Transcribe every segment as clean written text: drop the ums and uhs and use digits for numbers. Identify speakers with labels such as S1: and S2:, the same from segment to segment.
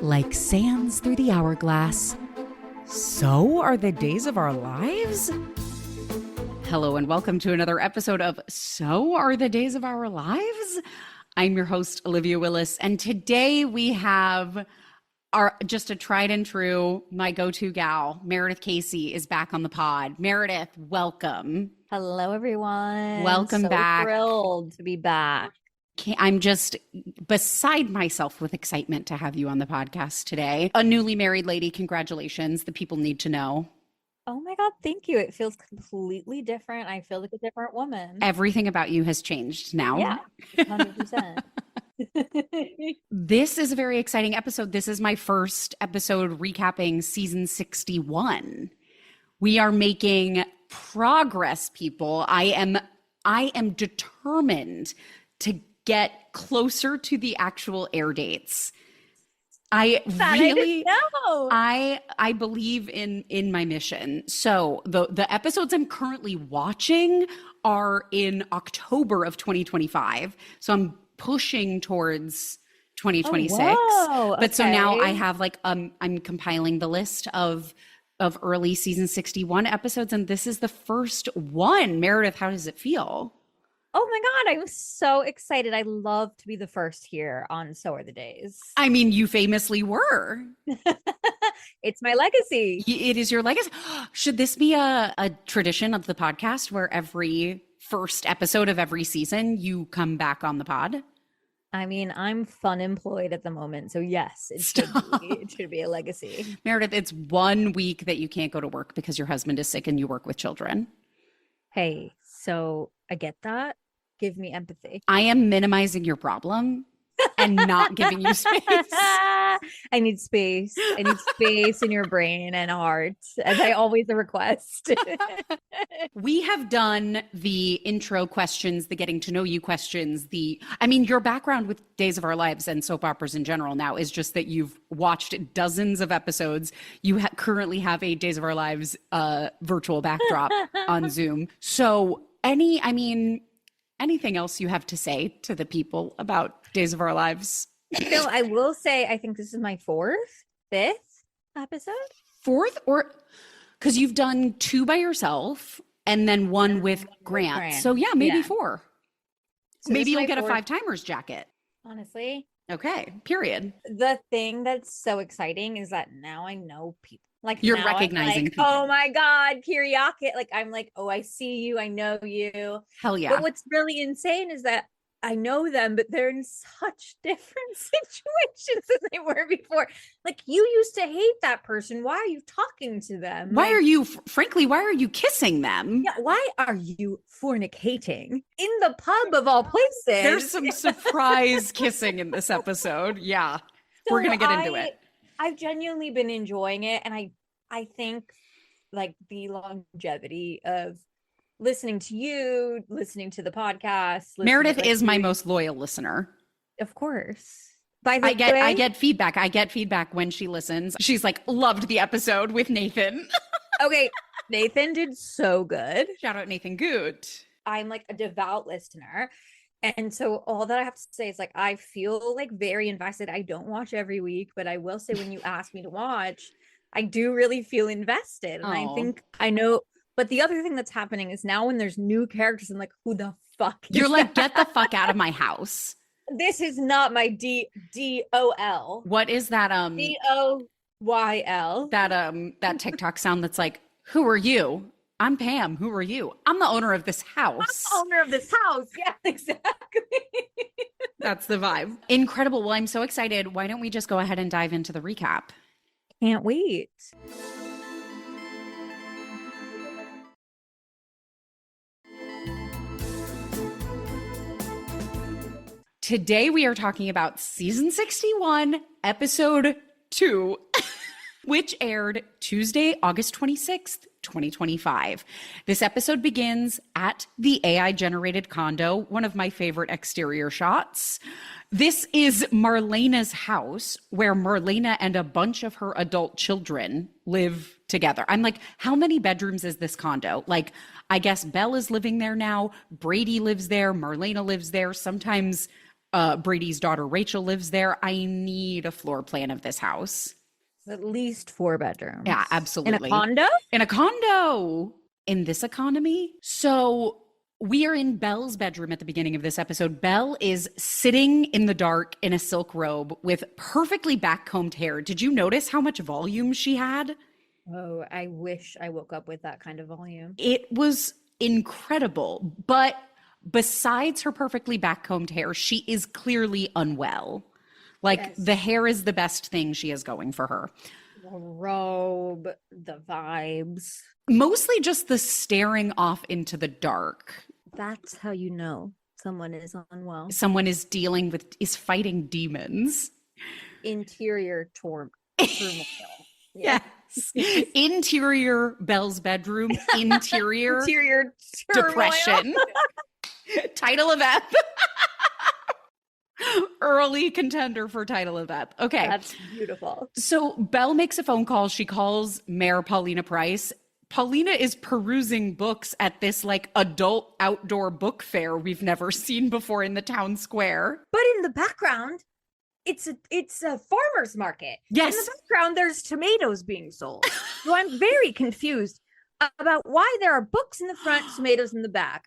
S1: Like sands through the hourglass, so are the days of our lives? Hello and welcome to another episode of So Are the Days of Our Lives? I'm your host, Olivia Willis, and today we have just a tried and true, my go-to gal, Meredith Casey is back on the pod. Meredith, welcome.
S2: Hello, everyone.
S1: Welcome back.
S2: Thrilled to be back.
S1: I'm just beside myself with excitement to have you on the podcast today. A newly married lady, congratulations. The people need to know.
S2: Oh my God, thank you. It feels completely different. I feel like a different woman.
S1: Everything about you has changed now.
S2: Yeah, 100%.
S1: This is a very exciting episode. This is my first episode recapping season 61. We are making progress, people. I am determined to get closer to the actual air dates. I believe in my mission. So the episodes I'm currently watching are in October of 2025. So I'm pushing towards 2026.
S2: Oh,
S1: but so now I have I'm compiling the list of early season 61 episodes, and this is the first one. Meredith, how does it feel?
S2: Oh my God, I'm so excited. I love to be the first here on So Are the Days.
S1: I mean, you famously were.
S2: It's my legacy.
S1: It is your legacy. Should this be a tradition of the podcast where every first episode of every season you come back on the pod?
S2: I mean, I'm fun employed at the moment. So yes, it should be a legacy.
S1: Meredith, it's 1 week that you can't go to work because your husband is sick and you work with children.
S2: Hey, so I get that. Give me empathy.
S1: I am minimizing your problem and not giving you space.
S2: I need space. I need space in your brain and heart, as I always request.
S1: We have done the intro questions, the getting to know you questions, your background with Days of Our Lives and soap operas in general now is just that you've watched dozens of episodes. You currently have a Days of Our Lives virtual backdrop on Zoom. So anything else you have to say to the people about Days of Our Lives?
S2: So I will say, I think this is my fifth episode.
S1: Fourth, or because you've done 2 by yourself and then 1 with Grant. So yeah, maybe 4. So maybe you'll get a 5-timers jacket.
S2: Honestly.
S1: Okay, period.
S2: The thing that's so exciting is that now I know people. Like
S1: you're recognizing people.
S2: Oh my God, Kiriaki. I'm like, oh, I see you. I know you.
S1: Hell yeah.
S2: But what's really insane is that I know them, but they're in such different situations than they were before. Like, you used to hate that person. Why are you talking to them?
S1: Why are you kissing them?
S2: Yeah, why are you fornicating in the pub of all places?
S1: There's some surprise kissing in this episode. Yeah, so we're going to get into it.
S2: I've genuinely been enjoying it. And I think the longevity of listening to you, listening to the podcast.
S1: Meredith is my most loyal listener.
S2: Of course.
S1: I get feedback. I get feedback when she listens. She's like, loved the episode with Nathan.
S2: Okay. Nathan did so good.
S1: Shout out Nathan Good.
S2: I'm a devout listener. And so all that I have to say is I feel very invested. I don't watch every week, but I will say when you ask me to watch, I do really feel invested. And I think I know. But the other thing that's happening is now when there's new characters, I'm who the fuck?
S1: You're get the fuck out of my house.
S2: This is not my DOL.
S1: What is that?
S2: DOYL.
S1: That TikTok sound that's who are you? I'm Pam. Who are you? I'm the owner of this house.
S2: I'm the owner of this house. Yeah, exactly.
S1: That's the vibe. Incredible. Well, I'm so excited. Why don't we just go ahead and dive into the recap?
S2: Can't wait.
S1: Today we are talking about season 61, episode 2, which aired Tuesday, August 26th, 2025. This episode begins at the AI-generated condo, one of my favorite exterior shots. This is Marlena's house, where Marlena and a bunch of her adult children live together. I'm how many bedrooms is this condo? I guess Belle is living there now. Brady lives there. Marlena lives there. Sometimes Brady's daughter Rachel lives there. I need a floor plan of this house.
S2: At least 4 bedrooms.
S1: Yeah, absolutely.
S2: In a condo?
S1: In a condo in this economy. So we are in Belle's bedroom at the beginning of this episode. Belle is sitting in the dark in a silk robe with perfectly backcombed hair. Did you notice how much volume she had?
S2: Oh, I wish I woke up with that kind of volume.
S1: It was incredible. But besides her perfectly backcombed hair, she is clearly unwell. Like,
S2: Yes.
S1: the hair is the best thing she has going for her.
S2: The robe, the vibes.
S1: Mostly just the staring off into the dark.
S2: That's how you know someone is unwell.
S1: Someone is fighting demons.
S2: Interior turmoil.
S1: Yes. Interior Belle's bedroom. Interior
S2: turmoil.
S1: depression. Title of ep. Early contender for title of ep. Okay.
S2: That's beautiful.
S1: So Belle makes a phone call. She calls Mayor Paulina Price. Paulina is perusing books at this like adult outdoor book fair we've never seen before in the town square.
S2: But in the background, it's a farmer's market.
S1: Yes.
S2: In the background, there's tomatoes being sold. So I'm very confused about why there are books in the front, tomatoes in the back.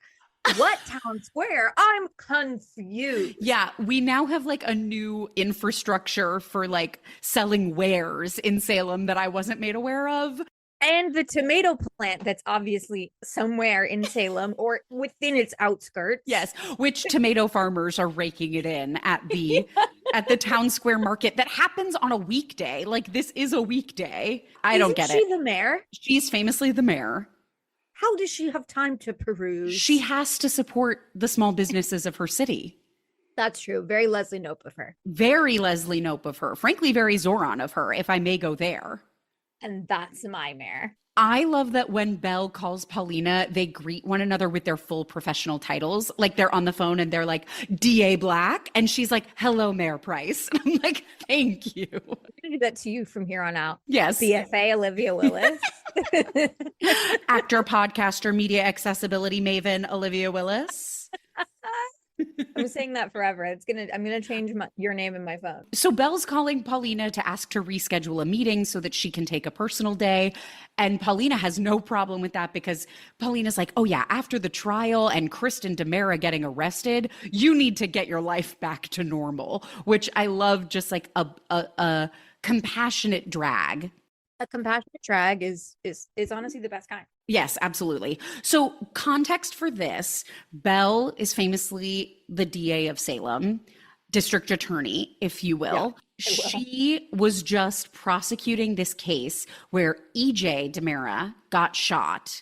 S2: What town square? I'm confused.
S1: Yeah, we now have like a new infrastructure for like selling wares in Salem that I wasn't made aware of.
S2: And the tomato plant that's obviously somewhere in Salem or within its outskirts.
S1: Yes, which tomato farmers are raking it in at the at the town square market that happens on a weekday. Like, this is a weekday. I don't get it.
S2: Isn't she the mayor?
S1: She's famously the mayor.
S2: How does she have time to peruse?
S1: She has to support the small businesses of her city.
S2: That's true. Very Leslie Knope of her.
S1: Very Leslie Knope of her. Frankly, very Zoran of her, if I may go there.
S2: And that's my mayor.
S1: I love that when Belle calls Paulina, they greet one another with their full professional titles. Like, they're on the phone and they're like, DA Black. And she's like, hello, Mayor Price. And I'm like, thank you.
S2: I'm going to do that to you from here on out.
S1: Yes.
S2: BFA Olivia Willis.
S1: Actor, podcaster, media accessibility maven, Olivia Willis.
S2: I'm saying that forever. I'm gonna change your name in my phone.
S1: So Belle's calling Paulina to ask to reschedule a meeting so that she can take a personal day. And Paulina has no problem with that because Paulina's like, oh yeah, after the trial and Kristen DiMera getting arrested, you need to get your life back to normal, which I love, just like a compassionate drag.
S2: A compassionate drag is honestly the best kind.
S1: Yes, absolutely. So context for this, Belle is famously the DA of Salem, district attorney, if you will.
S2: Yeah,
S1: she was just prosecuting this case where EJ DiMera got shot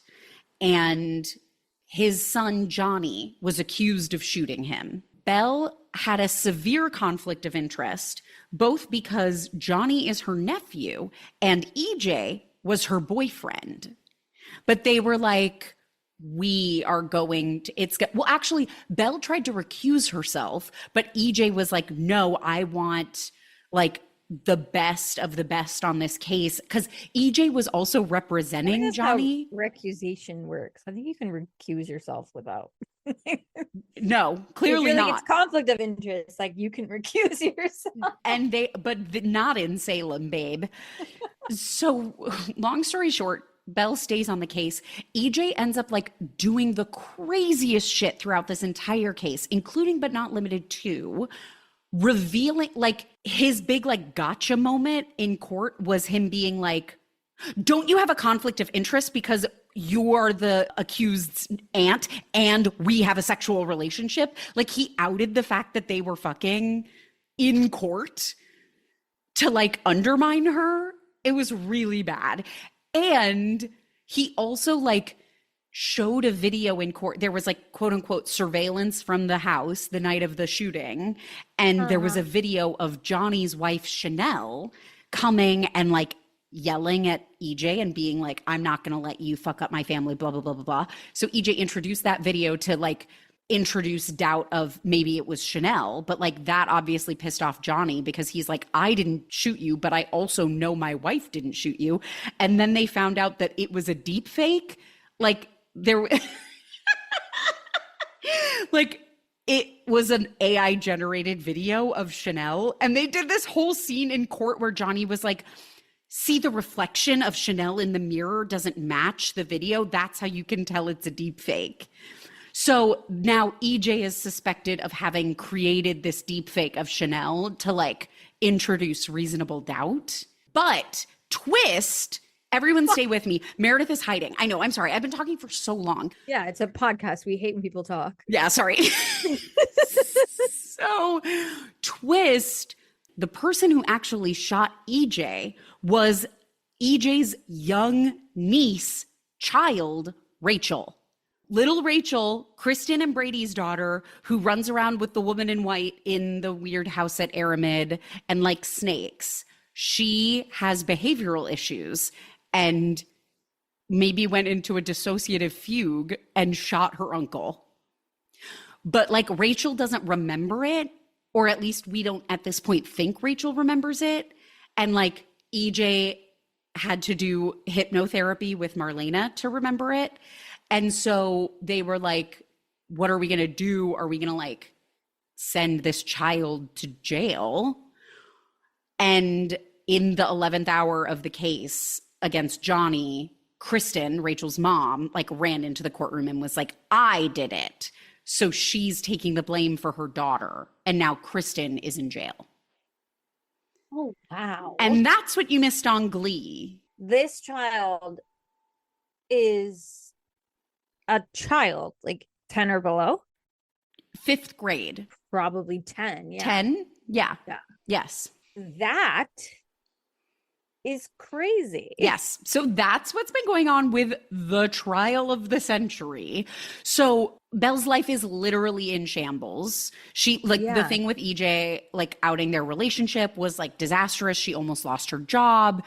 S1: and his son Johnny was accused of shooting him. Belle had a severe conflict of interest, both because Johnny is her nephew and EJ was her boyfriend. But they were like, we are going to, well, actually, Belle tried to recuse herself, but EJ was like, no, I want like the best of the best on this case. Because EJ was also representing Johnny.
S2: How recusation works. I think you can recuse yourself without.
S1: No, clearly not.
S2: Like, it's conflict of interest. Like, you can recuse yourself.
S1: And not in Salem, babe. So long story short, Belle stays on the case. EJ ends up like doing the craziest shit throughout this entire case, including but not limited to revealing, like, his big like gotcha moment in court was him being like, don't you have a conflict of interest because you are the accused's aunt and we have a sexual relationship? Like, he outed the fact that they were fucking in court to like undermine her. It was really bad. And he also like showed a video in court. There was like quote unquote surveillance from the house the night of the shooting. And there was a video of Johnny's wife, Chanel, coming and like yelling at EJ and being like, I'm not going to let you fuck up my family, blah, blah, blah, blah, blah. So EJ introduced that video to like introduce doubt of maybe it was Chanel, but like that obviously pissed off Johnny because he's like, I didn't shoot you, but I also know my wife didn't shoot you. And then they found out that it was a deep fake. Like, there like it was an AI generated video of Chanel. And they did this whole scene in court where Johnny was like, see, the reflection of Chanel in the mirror doesn't match the video. That's how you can tell it's a deep fake. So now EJ is suspected of having created this deep fake of Chanel to like introduce reasonable doubt. But twist, everyone stay with me. Meredith is hiding. I know, I'm sorry. I've been talking for so long.
S2: Yeah, it's a podcast. We hate when people talk.
S1: Yeah, sorry. So twist, the person who actually shot EJ was EJ's young niece, child, Rachel. Little Rachel, Kristen and Brady's daughter, who runs around with the woman in white in the weird house at Aramid and likes snakes. She has behavioral issues and maybe went into a dissociative fugue and shot her uncle. But like Rachel doesn't remember it, or at least we don't at this point think Rachel remembers it. And like EJ had to do hypnotherapy with Marlena to remember it. And so they were like, what are we going to do? Are we going to like send this child to jail? And in the 11th hour of the case against Johnny, Kristen, Rachel's mom, like ran into the courtroom and was like, I did it. So she's taking the blame for her daughter. And now Kristen is in jail.
S2: Oh, wow.
S1: And that's what you missed on Glee.
S2: This child is a child, like 10 or below?
S1: 5th grade.
S2: Probably 10. Yeah.
S1: 10? Yeah.
S2: Yeah.
S1: Yes.
S2: That is crazy.
S1: Yes. So that's what's been going on with the trial of the century. So Belle's life is literally in shambles. She like the thing with EJ, like outing their relationship was like disastrous. She almost lost her job.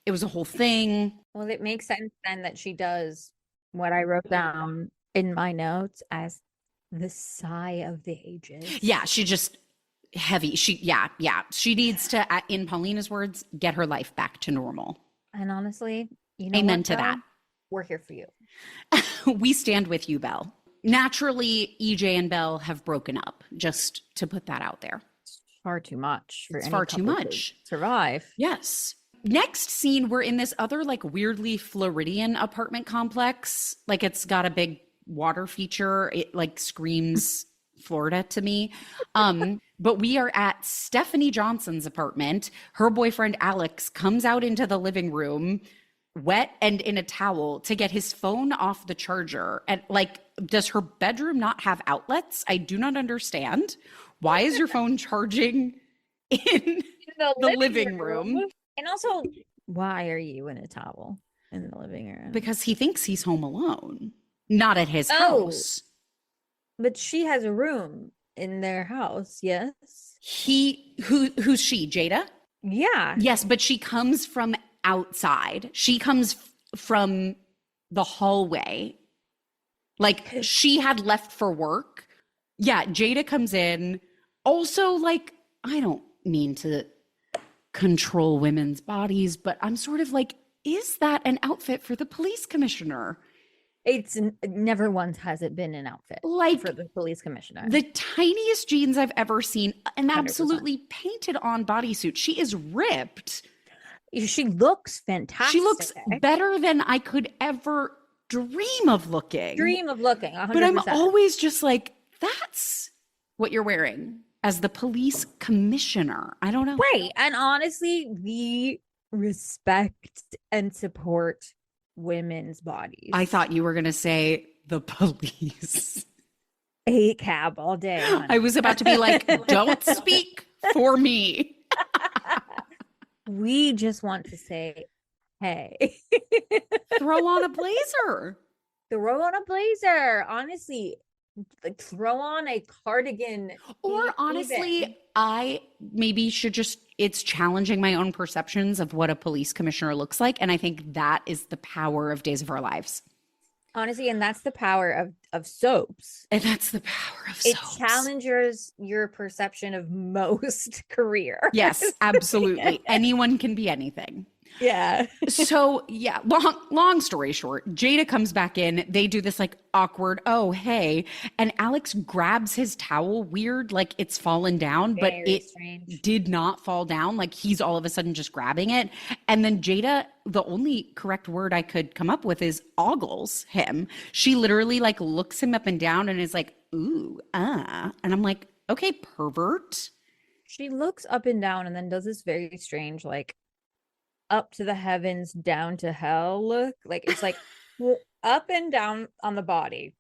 S1: It was a whole thing.
S2: Well, it makes sense then that she does what I wrote down in my notes as the sigh of the ages.
S1: Yeah, she just heavy. She needs to, in Paulina's words, get her life back to normal.
S2: And honestly, you know,
S1: amen to that.
S2: We're here for you.
S1: We stand with you, Belle. Naturally, EJ and Belle have broken up, just to put that out there.
S2: It's far too much for
S1: It's far too much.
S2: Survive.
S1: Yes. Next scene, we're in this other like weirdly Floridian apartment complex. Like it's got a big water feature. It like screams Florida to me. But we are at Stephanie Johnson's apartment. Her boyfriend Alex comes out into the living room, wet and in a towel, to get his phone off the charger. And like, does her bedroom not have outlets? I do not understand. Why is your phone charging in the living room?
S2: And also, why are you in a towel in the living room?
S1: Because he thinks he's home alone, not at his house.
S2: But she has a room in their house, yes?
S1: Who's she, Jada?
S2: Yeah.
S1: Yes, but she comes from outside. She comes from the hallway. Like she had left for work. Yeah, Jada comes in. Also, like, I don't mean to control women's bodies, but I'm sort of like, is that an outfit for the police commissioner?
S2: It's never once has it been an outfit
S1: like
S2: for the police commissioner.
S1: The tiniest jeans I've ever seen, an
S2: 100%.
S1: absolutely painted on bodysuit. She is ripped.
S2: She looks fantastic.
S1: She looks better than I could ever dream of looking.
S2: 100%.
S1: But I'm always just like, that's what you're wearing as the police commissioner. I don't know.
S2: Right. And honestly, we respect and support women's bodies.
S1: I thought you were going to say the police.
S2: A cab all day. Honey.
S1: I was about to be like, don't speak for me.
S2: We just want to say, hey.
S1: Throw on a blazer.
S2: Throw on a blazer. Honestly, like throw on a cardigan.
S1: Or honestly, I maybe should just, it's challenging my own perceptions of what a police commissioner looks like. And I think that is the power of Days of Our Lives.
S2: Honestly, and that's the power of soaps.
S1: And that's the power of
S2: it
S1: soaps.
S2: It challenges your perception of most career.
S1: Yes, absolutely. Anyone can be anything.
S2: Yeah.
S1: So yeah, long story short, Jada comes back in. They do this like awkward, oh hey, and Alex grabs his towel weird, like it's fallen down, but
S2: Very
S1: it
S2: strange.
S1: did not fall down. Like he's all of a sudden just grabbing it. And then Jada, the only correct word I could come up with is ogles him. She literally like looks him up and down and is like, ooh, and I'm like, okay, pervert.
S2: She looks up and down and then does this very strange, like up to the heavens, down to hell look. Like it's like up and down on the body,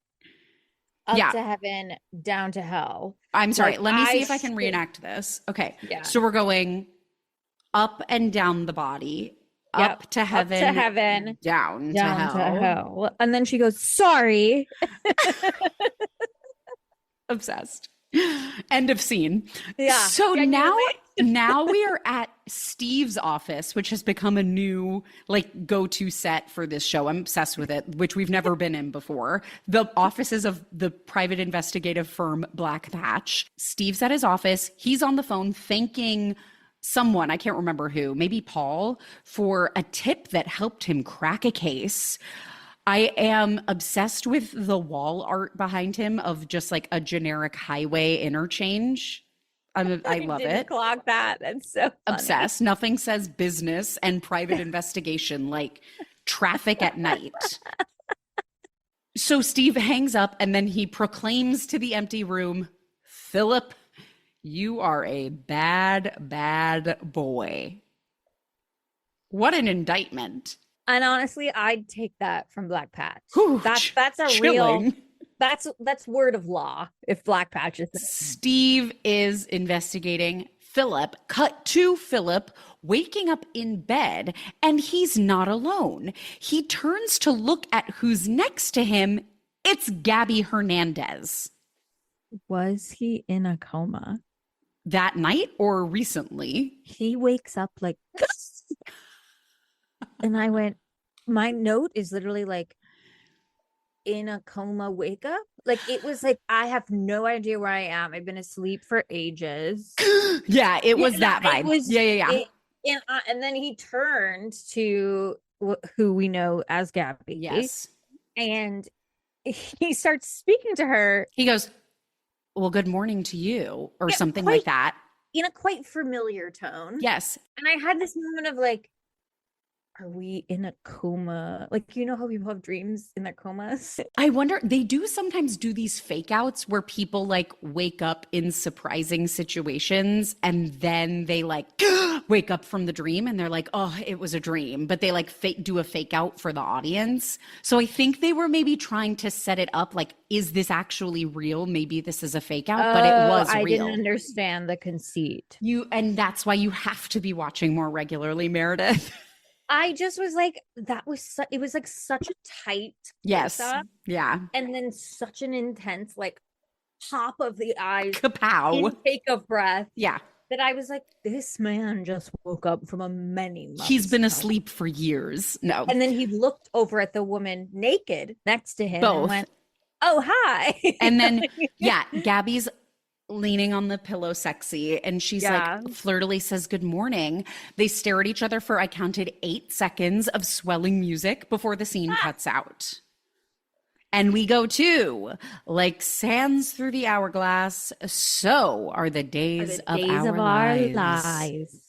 S2: up
S1: Yeah.
S2: to heaven, down to hell.
S1: I'm sorry.
S2: Like,
S1: Let me see if I can reenact this. Okay.
S2: Yeah.
S1: So we're going up and down the body,
S2: Yep.
S1: up to heaven, down to hell.
S2: And then she goes, sorry.
S1: Obsessed. End of scene.
S2: Yeah.
S1: So
S2: genuinely.
S1: now we are at Steve's office, which has become a new like go-to set for this show. I'm obsessed with it, which we've never been in before. The offices of the private investigative firm Black Patch. Steve's at his office. He's on the phone thanking someone, I can't remember who, maybe Paul, for a tip that helped him crack a case. I am obsessed with the wall art behind him of just like a generic highway interchange. I love
S2: didn't
S1: it.
S2: Clock that. That's so funny.
S1: Obsessed. Nothing says business and private investigation like traffic at night. So Steve hangs up and then he proclaims to the empty room, Philip, you are a bad, bad boy. What an indictment.
S2: And honestly, I'd take that from Black Patch.
S1: Whew,
S2: that's a
S1: chilling.
S2: real that's word of law if Black Patch is
S1: Steve is investigating Philip. Cut to Philip waking up in bed, and he's not alone. He turns to look at who's next to him. It's Gabby Hernandez.
S2: Was he in a coma?
S1: That night or recently?
S2: He wakes up like and I went, my note is literally like, in a coma wake up. Like it was like, I have no idea where I am. I've been asleep for ages.
S1: Yeah, it was that vibe. Yeah.
S2: And then he turned to who we know as Gabby.
S1: Yes.
S2: And he starts speaking to her.
S1: He goes, well, good morning to you, or something like that.
S2: In a quite familiar tone.
S1: Yes.
S2: And I had this moment of like, are we in a coma? Like, you know how people have dreams in their comas?
S1: I wonder, they do sometimes do these fake outs where people like wake up in surprising situations and then they like wake up from the dream and they're like, oh, it was a dream. But they like do a fake out for the audience. So I think they were maybe trying to set it up like, is this actually real? Maybe this is a fake out, but it was real.
S2: I didn't understand the conceit.
S1: And that's why you have to be watching more regularly, Meredith.
S2: I just was like, it was like such a tight
S1: yes up, yeah,
S2: and then such an intense like pop of the eyes,
S1: kapow,
S2: intake of breath,
S1: yeah,
S2: that I was like, this man just woke up from a many months
S1: he's been asleep for years. No.
S2: And then he looked over at the woman naked next to him
S1: both
S2: and went, oh hi.
S1: And then yeah, Gabby's leaning on the pillow sexy and she's like flirtily says good morning. They stare at each other for I counted 8 seconds of swelling music before the scene cuts out. And we go to like sands through the hourglass, so are the days of our lives.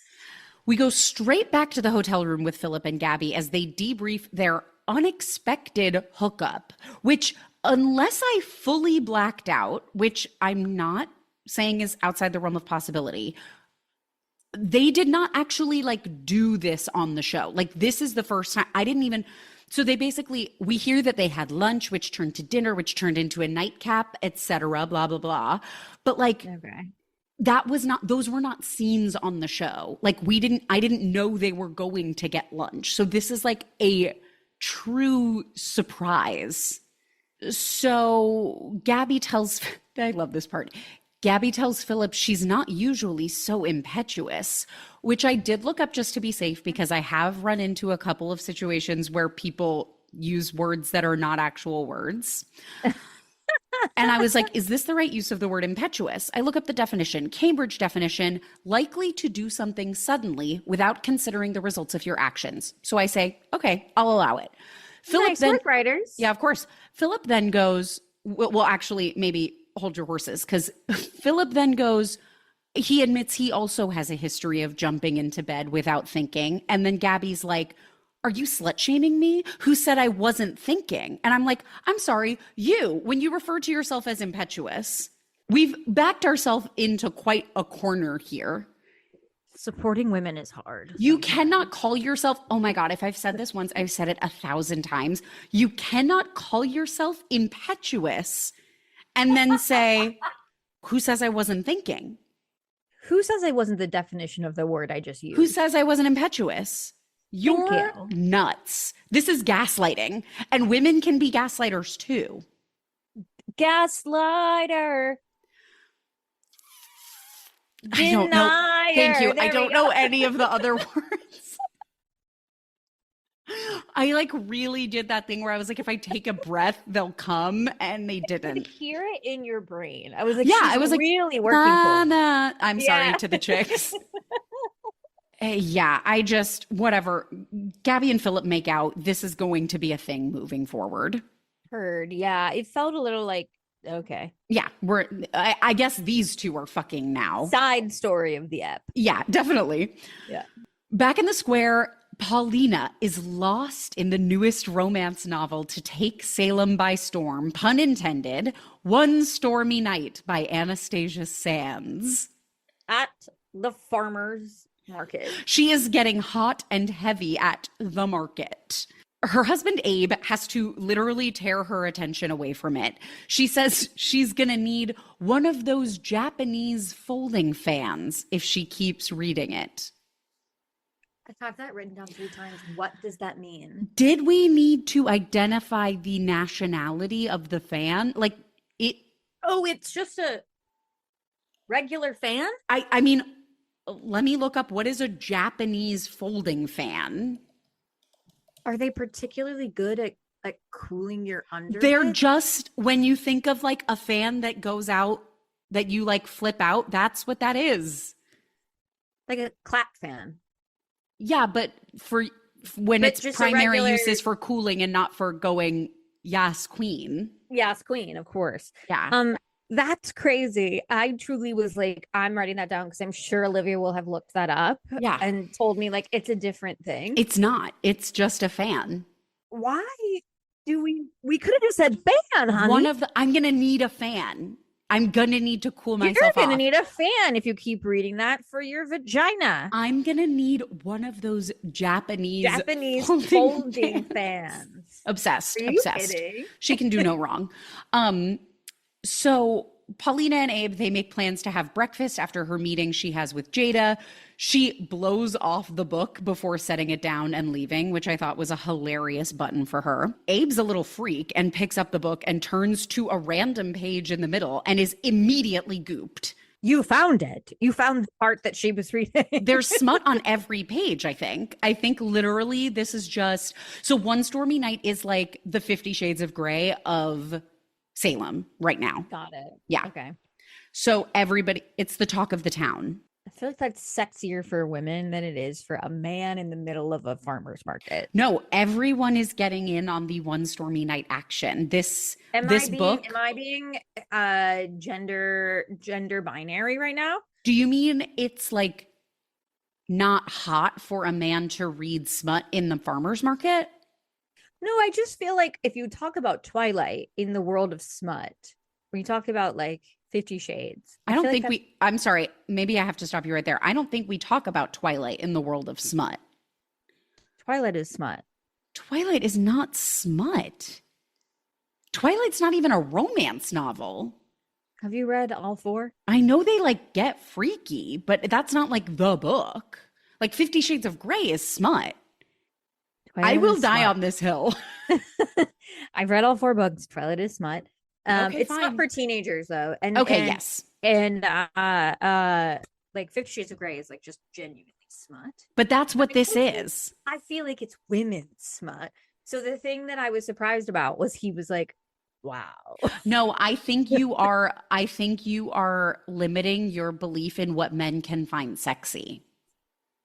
S1: We go straight back to the hotel room with Philip and Gabby as they debrief their unexpected hookup, which unless I fully blacked out, which I'm not saying is outside the realm of possibility, they did not actually like do this on the show. Like this is the first time. I didn't even, so they basically, we hear that they had lunch, which turned to dinner, which turned into a nightcap, etc., blah, blah, blah. But like, that was not, those were not scenes on the show. Like I didn't know they were going to get lunch. So this is like a true surprise. So Gabby tells, I love this part. Gabby tells Philip she's not usually so impetuous, which I did look up just to be safe because I have run into a couple of situations where people use words that are not actual words. And I was like, is this the right use of the word impetuous? I look up the definition, Cambridge definition, likely to do something suddenly without considering the results of your actions. So I say, okay, I'll allow it. Philip
S2: Nice
S1: then,
S2: work, writers.
S1: yeah, of course. Philip then goes, well, actually, maybe hold your horses, because Philip then goes, he admits he also has a history of jumping into bed without thinking. And then Gabby's like, are you slut shaming me? Who said I wasn't thinking? And I'm like, I'm sorry, you, when you refer to yourself as impetuous, we've backed ourselves into quite a corner here.
S2: Supporting women is hard.
S1: You cannot call yourself, oh my God, if I've said this once, I've said it 1,000 times. You cannot call yourself impetuous and then say, who says I wasn't thinking?
S2: Who says I wasn't the definition of the word I just used?
S1: Who says I wasn't impetuous? You're nuts. This is gaslighting. And women can be gaslighters too.
S2: Gaslighter.
S1: I don't know. Thank you.
S2: There
S1: I don't know any of the other words. I like really did that thing where I was like, if I take a breath, they'll come, and they didn't.
S2: I could hear it in your brain. I was like,
S1: yeah, I was
S2: really
S1: like,
S2: working for
S1: nah. I'm sorry to the chicks. Yeah, I just, whatever. Gabby and Philip make out. This is going to be a thing moving forward.
S2: Heard. Yeah, it felt a little like, okay.
S1: Yeah, I guess these two are fucking now.
S2: Side story of the ep.
S1: Yeah, definitely.
S2: Yeah.
S1: Back in the square, Paulina is lost in the newest romance novel to take Salem by storm, pun intended, One Stormy Night by Anastasia Sands.
S2: At the farmer's market.
S1: She is getting hot and heavy at the market. Her husband, Abe, has to literally tear her attention away from it. She says she's going to need one of those Japanese folding fans if she keeps reading it.
S2: I have that written down 3 times. What does that mean?
S1: Did we need to identify the nationality of the fan? Like it.
S2: Oh, it's just a regular fan?
S1: I mean, let me look up what is a Japanese folding fan.
S2: Are they particularly good at cooling your underwear?
S1: They're just, when you think of like a fan that goes out, that you like flip out, that's what that is.
S2: Like a clap fan.
S1: Yeah, but when
S2: But
S1: its
S2: just a
S1: primary
S2: regular-
S1: use is for cooling and not for going, yes, queen.
S2: Yes, queen, of course.
S1: Yeah.
S2: That's crazy. I truly was like, I'm writing that down because I'm sure Olivia will have looked that up.
S1: Yeah.
S2: And told me like it's a different thing.
S1: It's not. It's just a fan.
S2: Why do we could have just said fan, honey.
S1: I'm going to need a fan. I'm going to need to cool myself off.
S2: You're going to need a fan if you keep reading that for your vagina.
S1: I'm going to need one of those Japanese
S2: folding fans.
S1: Obsessed.
S2: Are you
S1: Obsessed.
S2: kidding?
S1: She can do no wrong. So Paulina and Abe, they make plans to have breakfast after her meeting she has with Jada. She blows off the book before setting it down and leaving, which I thought was a hilarious button for her. Abe's a little freak and picks up the book and turns to a random page in the middle and is immediately gooped.
S2: You found it. You found the part that she was reading.
S1: There's smut on every page, I think. I think literally this is just, so One Stormy Night is like the 50 Shades of Grey of Salem right now.
S2: Got it.
S1: Yeah.
S2: Okay.
S1: So everybody, it's the talk of the town.
S2: I feel like that's sexier for women than it is for a man in the middle of a farmer's market.
S1: No, everyone is getting in on the One Stormy Night action.
S2: Am I being gender binary right now?
S1: Do you mean it's like not hot for a man to read smut in the farmer's market?
S2: No, I just feel like if you talk about Twilight in the world of smut, when you talk about like 50 Shades.
S1: I'm sorry, maybe I have to stop you right there. I don't think we talk about Twilight in the world of smut.
S2: Twilight is smut.
S1: Twilight is not smut. Twilight's not even a romance novel.
S2: Have you read all 4?
S1: I know they like get freaky, but that's not like the book. Like 50 Shades of Grey is smut.
S2: Twilight
S1: I will die on this hill.
S2: I've read all 4 books. Twilight is smut.
S1: Okay,
S2: it's
S1: fine.
S2: not for teenagers though.
S1: Yes.
S2: And like 50 Shades of Grey is like just genuinely smut.
S1: But that's what this is.
S2: I feel like it's women's smut. So the thing that I was surprised about was he was like, Wow.
S1: No, I think you are limiting your belief in what men can find sexy.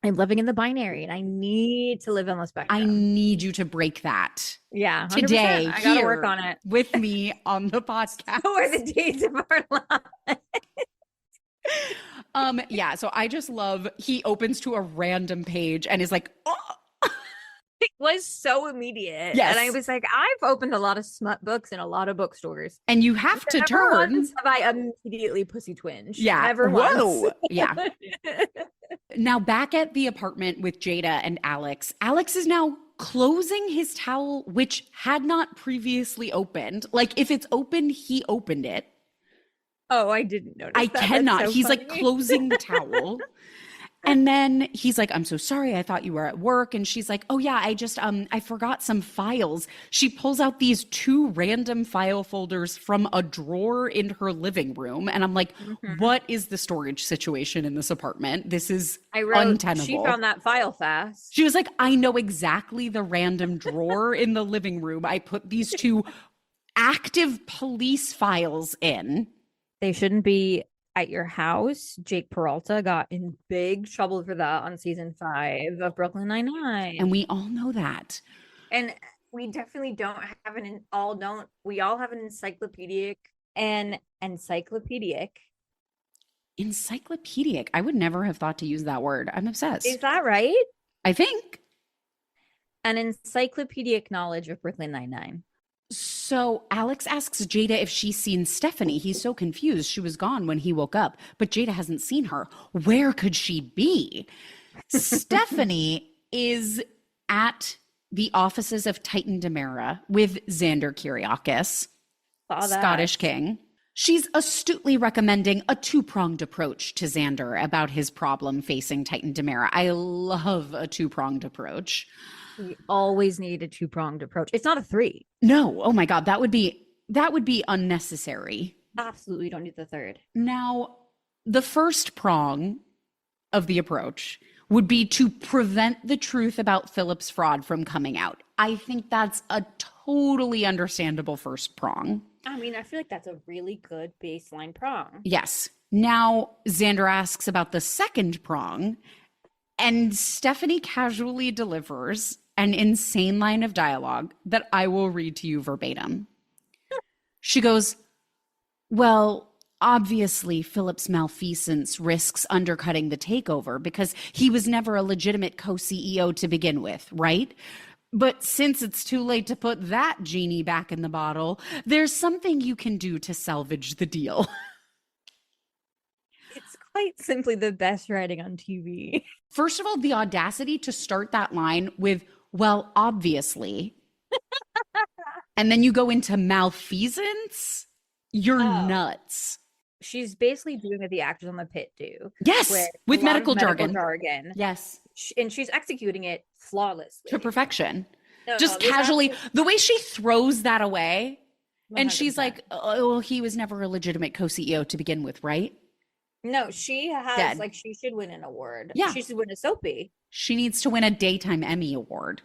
S2: I'm living in the binary and I need to live on the
S1: I
S2: spectrum.
S1: need you to break that
S2: Yeah, 100%.
S1: today
S2: I got to work
S1: here
S2: on it.
S1: with me on the podcast.
S2: Who are the days of our life?
S1: Yeah, so I just love he opens to a random page and is like, oh.
S2: It was so immediate.
S1: Yes.
S2: And I was like, I've opened a lot of smut books in a lot of bookstores.
S1: And you have to
S2: Never
S1: turn.
S2: once have I immediately pussy twinged.
S1: Yeah.
S2: Never
S1: Whoa.
S2: once.
S1: Yeah. Now back at the apartment with Jada and Alex, Alex is now closing his towel, which had not previously opened. Like if it's open, he opened it.
S2: Oh, I didn't notice.
S1: I
S2: that.
S1: cannot.
S2: So
S1: He's
S2: funny.
S1: like closing the towel. And then he's like, I'm so sorry. I thought you were at work. And she's like, oh yeah, I forgot some files. She pulls out these 2 random file folders from a drawer in her living room. And I'm like, what is the storage situation in this apartment? This is untenable.
S2: She found that file fast.
S1: She was like, I know exactly the random drawer in the living room. I put these 2 active police files in.
S2: They shouldn't be at your house. Jake Peralta got in big trouble for that on season 5 of Brooklyn Nine-Nine.
S1: And we all know that.
S2: And we definitely don't have we all have an encyclopedic.
S1: I would never have thought to use that word. I'm obsessed.
S2: Is that right?
S1: I think.
S2: An encyclopedic knowledge of Brooklyn Nine-Nine.
S1: So Alex asks Jada if she's seen Stephanie. He's so confused. She was gone when he woke up, but Jada hasn't seen her. Where could she be? Stephanie is at the offices of Titan DiMera with Xander Kyriakis, Scottish king. She's astutely recommending a 2-pronged approach to Xander about his problem facing Titan DiMera. I love a 2-pronged approach.
S2: We always need a 2-pronged approach. It's not a 3.
S1: No. Oh my God. That would be unnecessary.
S2: Absolutely don't need the 3rd.
S1: Now, the first prong of the approach would be to prevent the truth about Philip's fraud from coming out. I think that's a totally understandable first prong.
S2: I mean, I feel like that's a really good baseline prong.
S1: Yes. Now, Xander asks about the second prong, and Stephanie casually delivers an insane line of dialogue that I will read to you verbatim. She goes, well, obviously Philip's malfeasance risks undercutting the takeover because he was never a legitimate co-CEO to begin with, right? But since it's too late to put that genie back in the bottle, there's something you can do to salvage the deal.
S2: It's quite simply the best writing on TV.
S1: First of all, the audacity to start that line with, well, obviously. And then you go into malfeasance. You're nuts.
S2: She's basically doing what the actors on the pit do.
S1: Yes, with medical jargon.
S2: Yes. And she's executing it flawlessly.
S1: To perfection. Just casually. The way she throws that away. 100%. And she's like, oh, well, he was never a legitimate co-CEO to begin with, right?
S2: No, she has, Dead. Like, she should win an award.
S1: Yeah.
S2: She should win a Soapy.
S1: She needs to win a Daytime Emmy Award.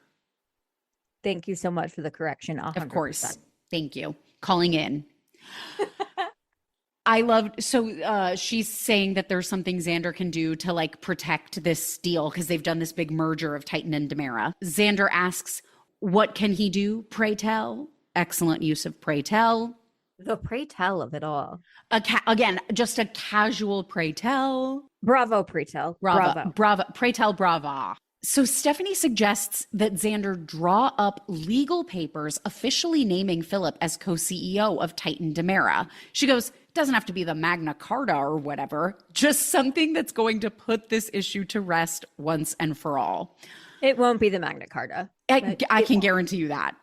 S2: Thank you so much for the correction. 100%.
S1: Of course. Thank you. Calling in. I loved, so she's saying that there's something Xander can do to like protect this deal because they've done this big merger of Titan and DiMera. Xander asks, what can he do? Pray tell. Excellent use of pray tell.
S2: The pray tell of it all.
S1: Again, just a casual pray tell.
S2: Bravo, pray tell.
S1: Bravo. Pray tell, brava. So Stephanie suggests that Xander draw up legal papers officially naming Philip as co-CEO of Titan DiMera. She goes, doesn't have to be the Magna Carta or whatever, just something that's going to put this issue to rest once and for all.
S2: It won't be the Magna Carta.
S1: I can guarantee you that.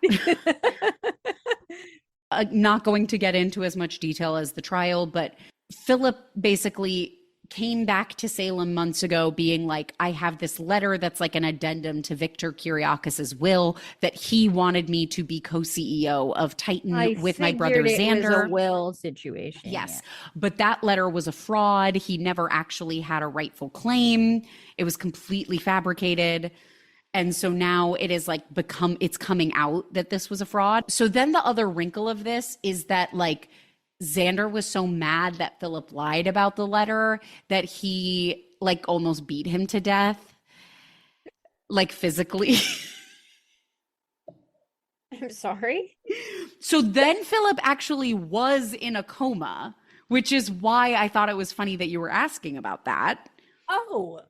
S1: Not going to get into as much detail as the trial, but Philip basically came back to Salem months ago being like, I have this letter that's like an addendum to Victor Kyriakis's will that he wanted me to be co-CEO of Titan with my brother Xander.
S2: It was a will situation.
S1: Yes.
S2: Yeah.
S1: But that letter was a fraud. He never actually had a rightful claim. It was completely fabricated. And so now it is like it's coming out that this was a fraud. So then the other wrinkle of this is that like Xander was so mad that Philip lied about the letter that he like almost beat him to death, like physically.
S2: I'm sorry.
S1: So then Philip actually was in a coma, which is why I thought it was funny that you were asking about that.
S2: Oh,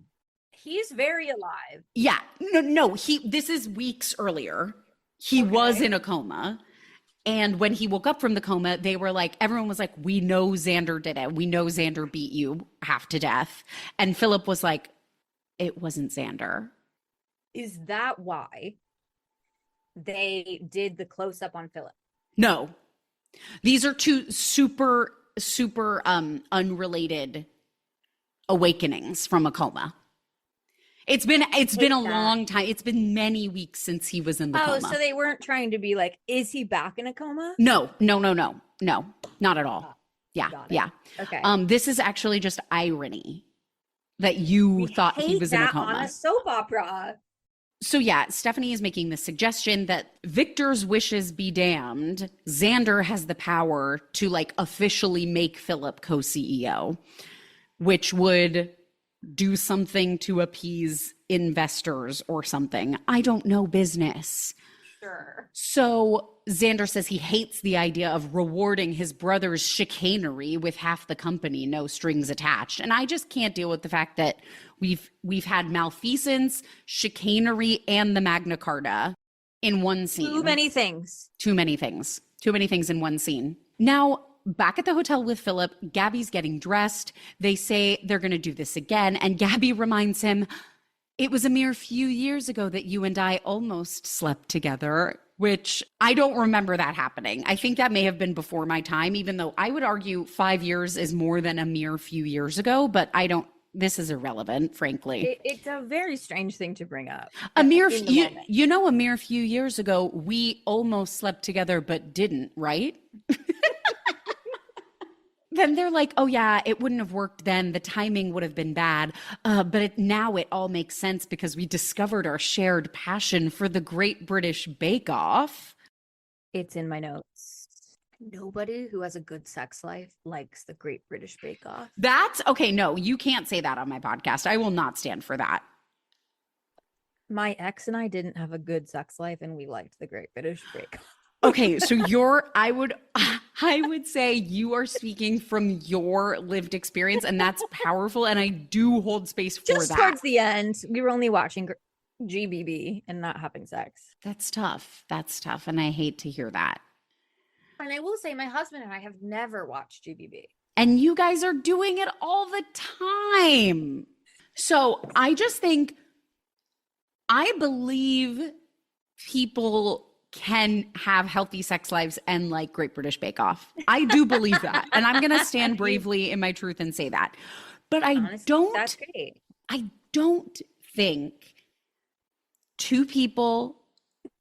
S2: he's very alive.
S1: Yeah. No, this is weeks earlier. He was in a coma. And when he woke up from the coma, they were like, everyone was like, we know Xander did it. We know Xander beat you half to death. And Philip was like, it wasn't Xander.
S2: Is that why they did the close up on Philip?
S1: No. These are two super unrelated awakenings from a coma. It's been a long time. It's been many weeks since he was in the coma.
S2: Oh, so they weren't trying to be like, is he back in a coma?
S1: No, not at all. Yeah.
S2: Okay.
S1: This is actually just irony that you thought he was in a coma.
S2: On a soap opera.
S1: So yeah, Stephanie is making the suggestion that Victor's wishes be damned. Xander has the power to like officially make Philip co-CEO, which would do something to appease investors or something. I don't know business.
S2: Sure.
S1: So Xander says he hates the idea of rewarding his brother's chicanery with half the company, no strings attached. And I just can't deal with the fact that we've had malfeasance, chicanery, and the Magna Carta in one scene.
S2: Too many things
S1: in one scene. Now, back at the hotel with Philip, Gabby's getting dressed. They say they're going to do this again. And Gabby reminds him, it was a mere few years ago that you and I almost slept together, which I don't remember that happening. I think that may have been before my time, even though I would argue 5 years is more than a mere few years ago. But this is irrelevant, frankly.
S2: It's a very strange thing to bring up.
S1: A mere few years ago, we almost slept together, but didn't, right? Then they're like, oh yeah, it wouldn't have worked then. The timing would have been bad. But now it all makes sense because we discovered our shared passion for the Great British Bake Off.
S2: It's in my notes. Nobody who has a good sex life likes the Great British Bake Off.
S1: That's okay. No, you can't say that on my podcast. I will not stand for that.
S2: My ex and I didn't have a good sex life and we liked the Great British Bake Off.
S1: Okay, so I would say you are speaking from your lived experience, and that's powerful, and I do hold space for
S2: Just
S1: that.
S2: Towards the end, we were only watching GBB and not having sex.
S1: That's tough, and I hate to hear that.
S2: And I will say my husband and I have never watched GBB.
S1: And you guys are doing it all the time. So I just think, I believe people can have healthy sex lives and like Great British Bake Off. I do believe that. And I'm going to stand bravely in my truth and say that. But
S2: That's great.
S1: I don't think two people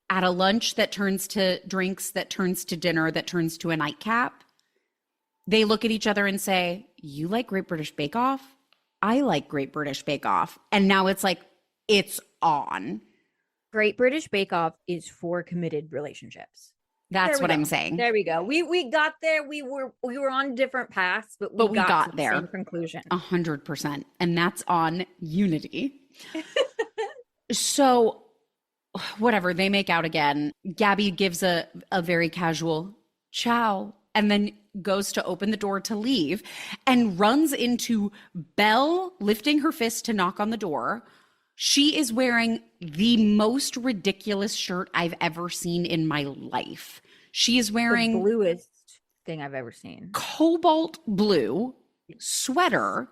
S1: at a lunch that turns to drinks, that turns to dinner, that turns to a nightcap, they look at each other and say, you like Great British Bake Off? I like Great British Bake Off. And now it's like, it's on.
S2: Great British Bake Off is for committed relationships.
S1: That's what I'm saying.
S2: There we go. We got there. We were on different paths, but we got to the same conclusion.
S1: 100%. And that's on Unity. So whatever, they make out again. Gabby gives a very casual ciao and then goes to open the door to leave and runs into Belle lifting her fist to knock on the door. She is wearing the most ridiculous shirt I've ever seen in my life. She is wearing
S2: the bluest thing I've ever seen.
S1: Cobalt blue sweater,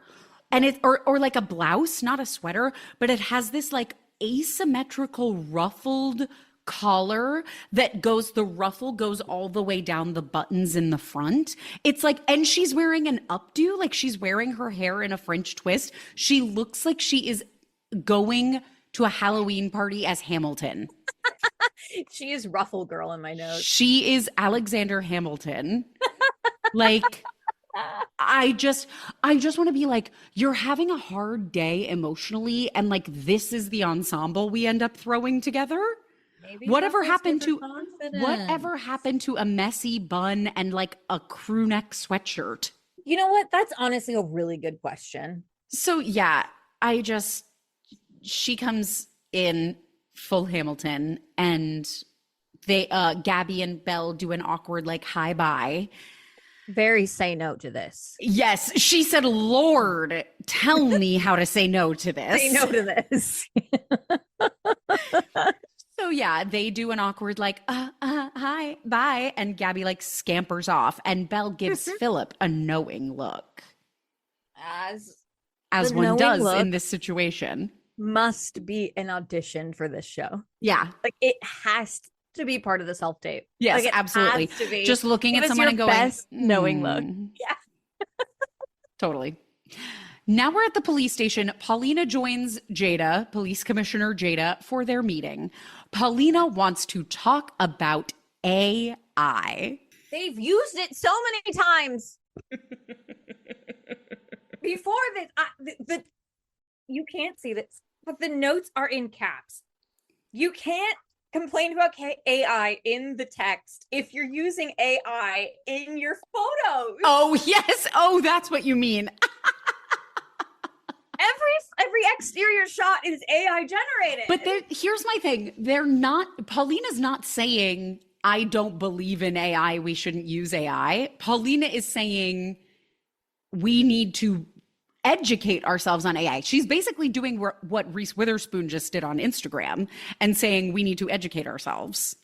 S1: and it or like a blouse, not a sweater, but it has this like asymmetrical ruffled collar that the ruffle goes all the way down the buttons in the front. It's like, and she's wearing an updo, like she's wearing her hair in a French twist. She looks like she is going to a Halloween party as Hamilton.
S2: She is Ruffle Girl in my notes.
S1: She is Alexander Hamilton. Like, I just want to be like, you're having a hard day emotionally, and like this is the ensemble we end up throwing together.
S2: Maybe
S1: Whatever
S2: Buffalo's
S1: happened
S2: super
S1: to
S2: confident.
S1: a messy bun and like a crew neck sweatshirt?
S2: You know what? That's honestly a really good question.
S1: So yeah, I just she comes in full Hamilton, and they Gabby and Belle do an awkward like hi bye.
S2: Very say no to this.
S1: Yes, she said, Lord, tell me how to say no to
S2: Say
S1: this.
S2: no to this.
S1: So yeah, they do an awkward like, hi, bye. And Gabby like scampers off, and Belle gives Philip a knowing look,
S2: As
S1: as
S2: the
S1: one
S2: knowing
S1: does
S2: look
S1: in this situation.
S2: must be an audition for this show.
S1: Yeah.
S2: Like it has to be part of the self tape.
S1: Yes,
S2: like, it
S1: absolutely.
S2: has to be.
S1: Just looking
S2: Give
S1: at
S2: us
S1: someone
S2: your
S1: and going,
S2: best knowing look. Yeah.
S1: Totally. Now we're at the police station. Paulina joins Jada, Police Commissioner Jada, for their meeting. Paulina wants to talk about AI.
S2: They've used it so many times before this. You can't see this, but the notes are in caps. You can't complain about AI in the text if you're using AI in your photos.
S1: Oh, yes. Oh, that's what you mean.
S2: Every exterior shot is AI generated.
S1: But here's my thing. Paulina's not saying, I don't believe in AI, we shouldn't use AI. Paulina is saying we need to educate ourselves on AI. She's basically doing what Reese Witherspoon just did on Instagram and saying we need to educate ourselves.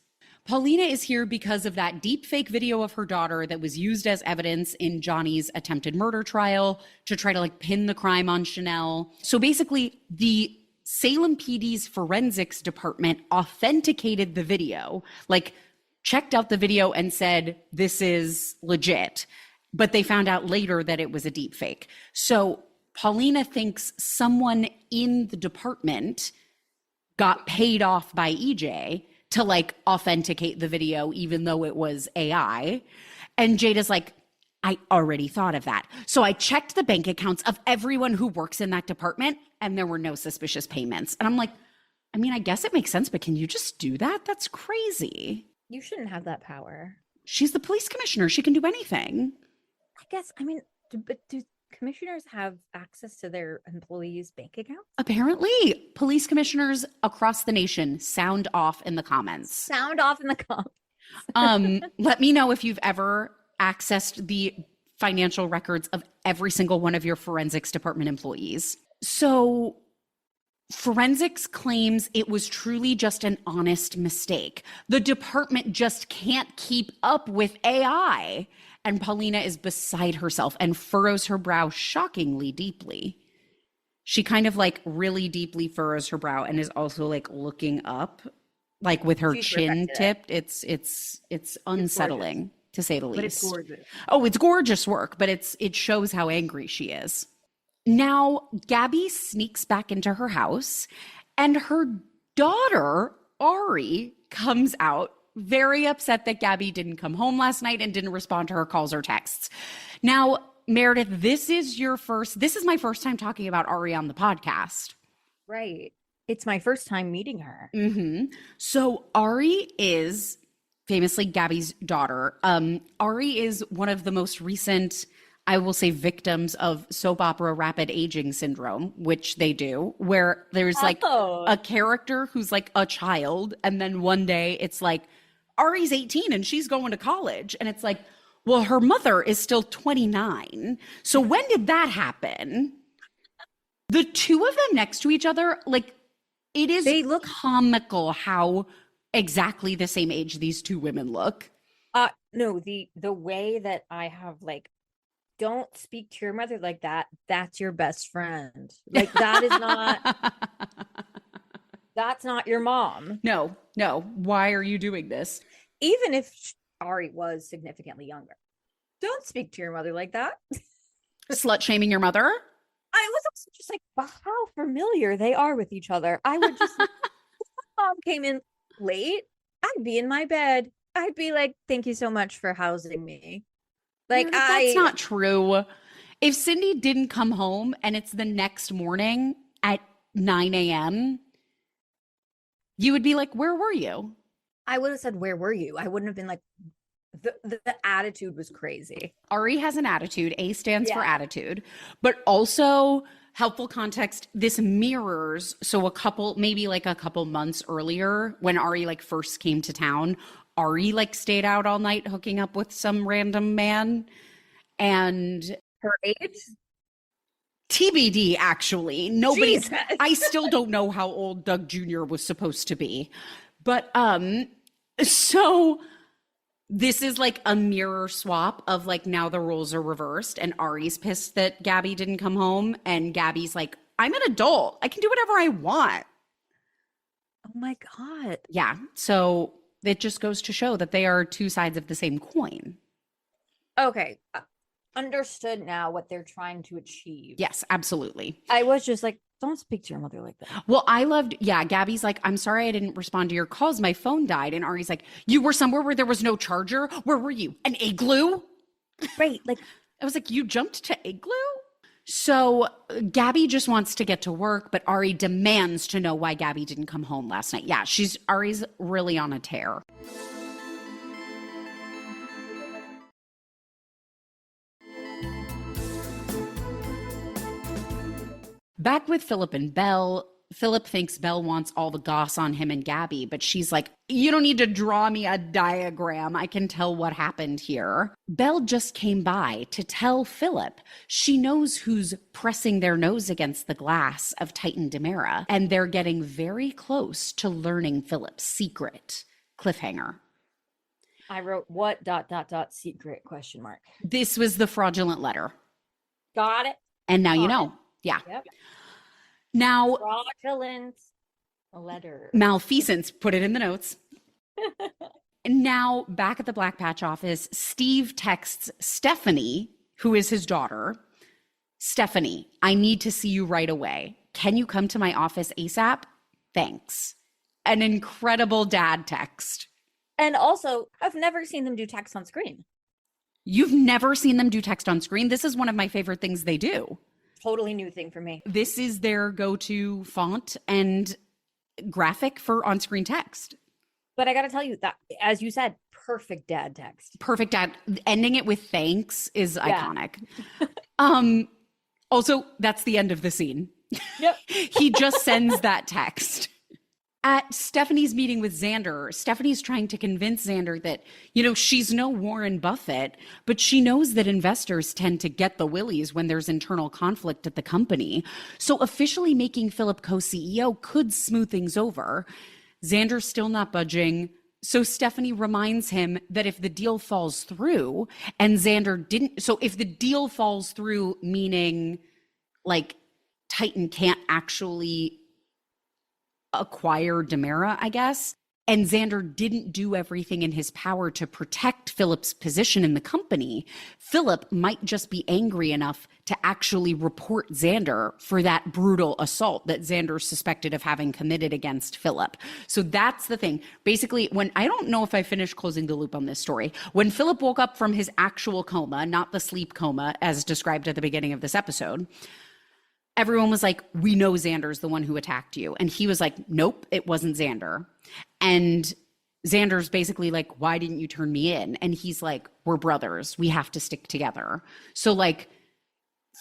S1: Paulina is here because of that deep fake video of her daughter that was used as evidence in Johnny's attempted murder trial to try to like pin the crime on Chanel. So basically, the Salem PD's forensics department authenticated the video, like checked out the video and said, this is legit. But they found out later that it was a deep fake. So Paulina thinks someone in the department got paid off by EJ to like authenticate the video, even though it was AI. And Jada's like, I already thought of that. So I checked the bank accounts of everyone who works in that department, and there were no suspicious payments. And I'm like, I mean, I guess it makes sense, but can you just do that? That's crazy.
S2: You shouldn't have that power.
S1: She's the police commissioner. She can do anything.
S2: I guess, I mean, but do commissioners have access to their employees' bank accounts?
S1: Apparently, police commissioners across the nation, sound off in the comments.
S2: Sound off in the comments.
S1: Let me know if you've ever accessed the financial records of every single one of your forensics department employees. So forensics claims it was truly just an honest mistake. The department just can't keep up with AI. And Paulina is beside herself and furrows her brow shockingly deeply. She kind of like really deeply furrows her brow and is also like looking up, like with her chin tipped. It's unsettling to say the least.
S2: But it's gorgeous.
S1: Oh, it's gorgeous work, but it shows how angry she is. Now, Gabby sneaks back into her house, and her daughter, Ari, comes out very upset that Gabby didn't come home last night and didn't respond to her calls or texts. Now, Meredith, this is my first time talking about Ari on the podcast.
S2: Right. It's my first time meeting her.
S1: Mm-hmm. So Ari is famously Gabby's daughter. Ari is one of the most recent, I will say, victims of soap opera rapid aging syndrome, which they do, where there's like a character who's like a child, and then one day it's like, Ari's 18 and she's going to college. And it's like, well, her mother is still 29. So when did that happen? The two of them next to each other, like, they look comical how exactly the same age these two women look.
S2: No, the way that I have like, don't speak to your mother like that. That's your best friend. Like that is not, that's not your mom.
S1: No. Why are you doing this?
S2: Even if Ari was significantly younger, don't speak to your mother like that.
S1: Slut shaming your mother?
S2: I was also just like, how familiar they are with each other. I would just, if my mom came in late, I'd be in my bed. I'd be like, thank you so much for housing me. Like,
S1: That's not true. If Cindy didn't come home and it's the next morning at 9 a.m., you would be like, where were you?
S2: I would have said, where were you? I wouldn't have been like, the attitude was crazy.
S1: Ari has an attitude. A stands for attitude. But also, helpful context, this mirrors, so maybe like a couple months earlier when Ari like first came to town, Ari like stayed out all night hooking up with some random man. And
S2: Her age?
S1: TBD, actually. Nobody,
S2: Jesus.
S1: I still don't know how old Doug Jr. was supposed to be. But so this is like a mirror swap of like now the roles are reversed and Ari's pissed that Gabby didn't come home and Gabby's like, I'm an adult. I can do whatever I want.
S2: Oh my God.
S1: Yeah. So it just goes to show that they are two sides of the same coin.
S2: Okay. Understood now what they're trying to achieve.
S1: Yes, absolutely.
S2: I was just like, don't speak to your mother like that.
S1: Well, I loved, Gabby's like, I'm sorry I didn't respond to your calls. My phone died. And Ari's like, you were somewhere where there was no charger? Where were you? An igloo?
S2: Right. Like,
S1: I was like, you jumped to igloo? So Gabby just wants to get to work, but Ari demands to know why Gabby didn't come home last night. Yeah, Ari's really on a tear. Back with Philip and Belle, Philip thinks Belle wants all the goss on him and Gabby, but she's like, you don't need to draw me a diagram. I can tell what happened here. Belle just came by to tell Philip she knows who's pressing their nose against the glass of Titan DiMera, and they're getting very close to learning Philip's secret. Cliffhanger.
S2: I wrote what ... secret ?
S1: This was the fraudulent letter.
S2: Got it.
S1: And now you know. Yeah.
S2: Yep.
S1: Now,
S2: fraudulent letter.
S1: Malfeasance, put it in the notes. Now, back at the Black Patch office, Steve texts Stephanie, who is his daughter. Stephanie, I need to see you right away. Can you come to my office ASAP? Thanks. An incredible dad text.
S2: And also, I've never seen them do text on screen.
S1: You've never seen them do text on screen? This is one of my favorite things they do.
S2: Totally new thing for me.
S1: This is their go-to font and graphic for on-screen text.
S2: But I got to tell you that, as you said, perfect dad text.
S1: Perfect dad. Ending it with thanks is iconic. Also, that's the end of the scene.
S2: Yep.
S1: He just sends that text. At Stephanie's meeting with Xander, Stephanie's trying to convince Xander that, she's no Warren Buffett, but she knows that investors tend to get the willies when there's internal conflict at the company. So officially making Philip co-CEO could smooth things over. Xander's still not budging. So Stephanie reminds him that if the deal falls through and Xander didn't, so if the deal falls through, meaning like Titan can't actually acquire DiMera, I guess, and Xander didn't do everything in his power to protect Philip's position in the company, Philip might just be angry enough to actually report Xander for that brutal assault that Xander suspected of having committed against Philip. So that's the thing. Basically, I don't know if I finished closing the loop on this story. When Philip woke up from his actual coma, not the sleep coma as described at the beginning of this episode, everyone was like, we know Xander's the one who attacked you. And he was like, nope, it wasn't Xander. And Xander's basically like, why didn't you turn me in? And he's like, we're brothers. We have to stick together. So like,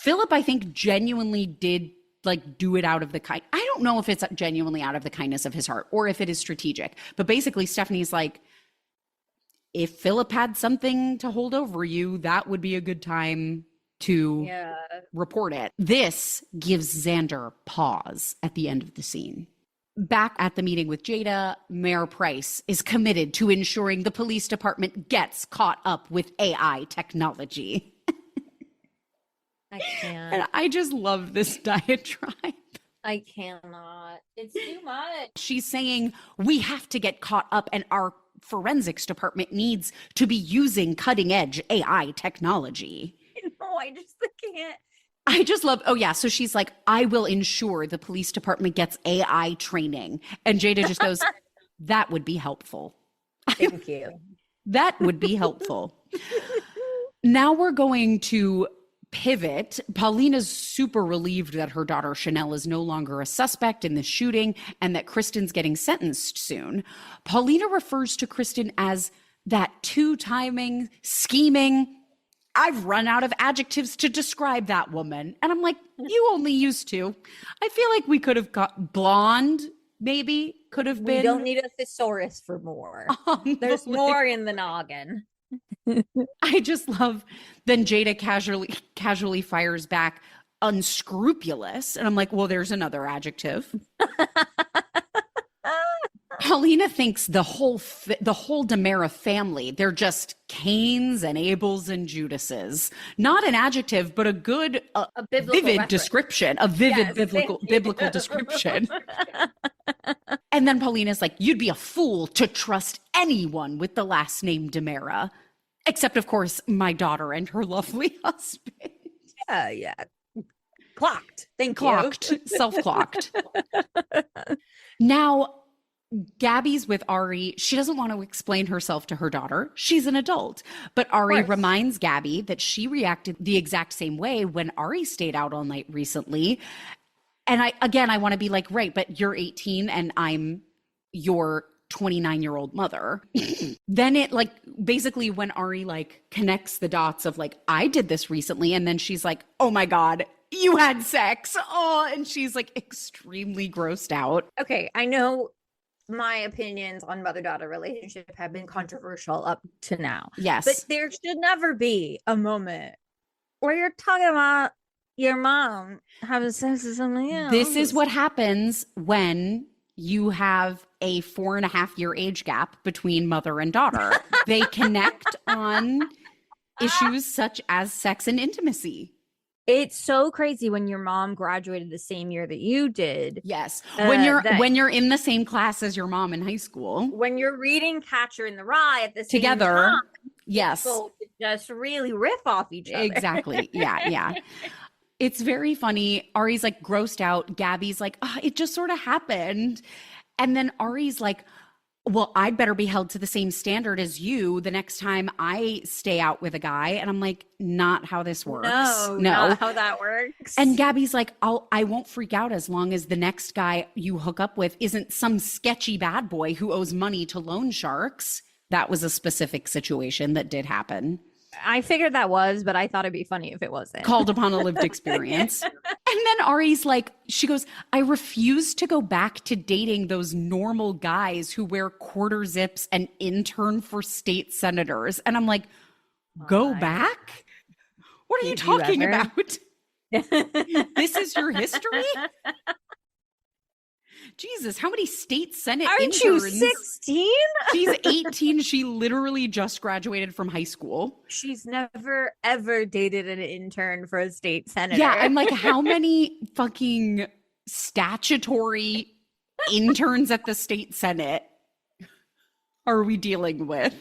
S1: Philip, I think, genuinely did like do it out of I don't know if it's genuinely out of the kindness of his heart or if it is strategic. But basically, Stephanie's like, if Philip had something to hold over you, that would be a good time to report it. This gives Xander pause at the end of the scene. Back at the meeting with Jada, Mayor Price is committed to ensuring the police department gets caught up with AI technology.
S2: I can't.
S1: And I just love this diatribe.
S2: I cannot. It's too much.
S1: She's saying we have to get caught up and our forensics department needs to be using cutting edge AI technology.
S2: No, I just can't.
S1: I just love, so she's like, I will ensure the police department gets AI training. And Jada just goes, that would be helpful.
S2: Thank you.
S1: That would be helpful. Now we're going to pivot. Paulina's super relieved that her daughter Chanel is no longer a suspect in the shooting and that Kristen's getting sentenced soon. Paulina refers to Kristen as that two-timing, scheming. I've run out of adjectives to describe that woman. And I'm like, you only used to. I feel like we could have got blonde, maybe could have been.
S2: We don't need a thesaurus for more. There's more in the noggin.
S1: I just love. Then Jada casually fires back, unscrupulous, and I'm like, well, there's another adjective. Paulina thinks the whole DiMera family, they're just Cains and Abels and Judases. Not an adjective, but a good, vivid description, a vivid biblical description. And then Paulina's like, you'd be a fool to trust anyone with the last name DiMera, except, of course, my daughter and her lovely husband.
S2: Yeah. Clocked.
S1: Clocked. Self-clocked. Now, Gabby's with Ari. She doesn't want to explain herself to her daughter. She's an adult. But Ari reminds Gabby that she reacted the exact same way when Ari stayed out all night recently. And I want to be like, right, but you're 18 and I'm your 29-year-old mother. Then it like basically when Ari like connects the dots of like, I did this recently. And then she's like, oh my God, you had sex. Oh, and she's like extremely grossed out.
S2: Okay, I know my opinions on mother-daughter relationship have been controversial up to now.
S1: Yes.
S2: But there should never be a moment where you're talking about your mom having sex with somebody else.
S1: This is what happens when you have a 4.5-year age gap between mother and daughter. They connect on issues such as sex and intimacy.
S2: It's so crazy when your mom graduated the same year that you did.
S1: Yes. When you're in the same class as your mom in high school.
S2: When you're reading Catcher in the Rye at the same
S1: together.
S2: time.
S1: Yes.
S2: People just really riff off each other.
S1: Exactly. Yeah. It's very funny. Ari's like grossed out. Gabby's like, oh, it just sort of happened. And then Ari's like, well, I'd better be held to the same standard as you the next time I stay out with a guy. And I'm like, not how this works.
S2: No, not how that works.
S1: And Gabby's like, I won't freak out as long as the next guy you hook up with isn't some sketchy bad boy who owes money to loan sharks. That was a specific situation that did happen.
S2: I figured that was, but I thought it'd be funny if it wasn't.
S1: Called upon a lived experience. And then Ari's like, she goes, I refuse to go back to dating those normal guys who wear quarter zips and intern for state senators. And I'm like, go back? What are you talking about? This is your history? Jesus, how many state senate
S2: interns? Aren't you 16?
S1: She's 18. She literally just graduated from high school.
S2: She's never, ever dated an intern for a state senator.
S1: Yeah, I'm like, how many fucking statutory interns at the state senate are we dealing with?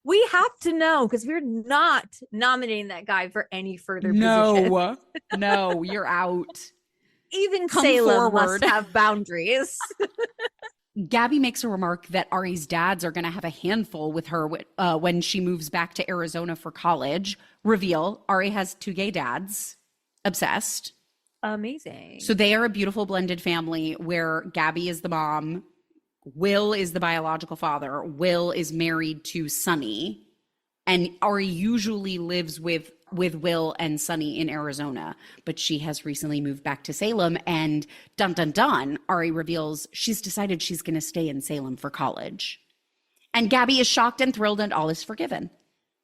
S2: We have to know because we're not nominating that guy for any further position.
S1: No, you're out.
S2: Even Salem must have boundaries.
S1: Gabby makes a remark that Ari's dads are going to have a handful with her when she moves back to Arizona for college. Reveal, Ari has 2 gay dads. Obsessed.
S2: Amazing.
S1: So they are a beautiful blended family where Gabby is the mom. Will is the biological father. Will is married to Sunny. And Ari usually lives with Will and Sunny in Arizona, but she has recently moved back to Salem, and dun dun dun, Ari reveals she's decided she's going to stay in Salem for college. And Gabby is shocked and thrilled, and all is forgiven.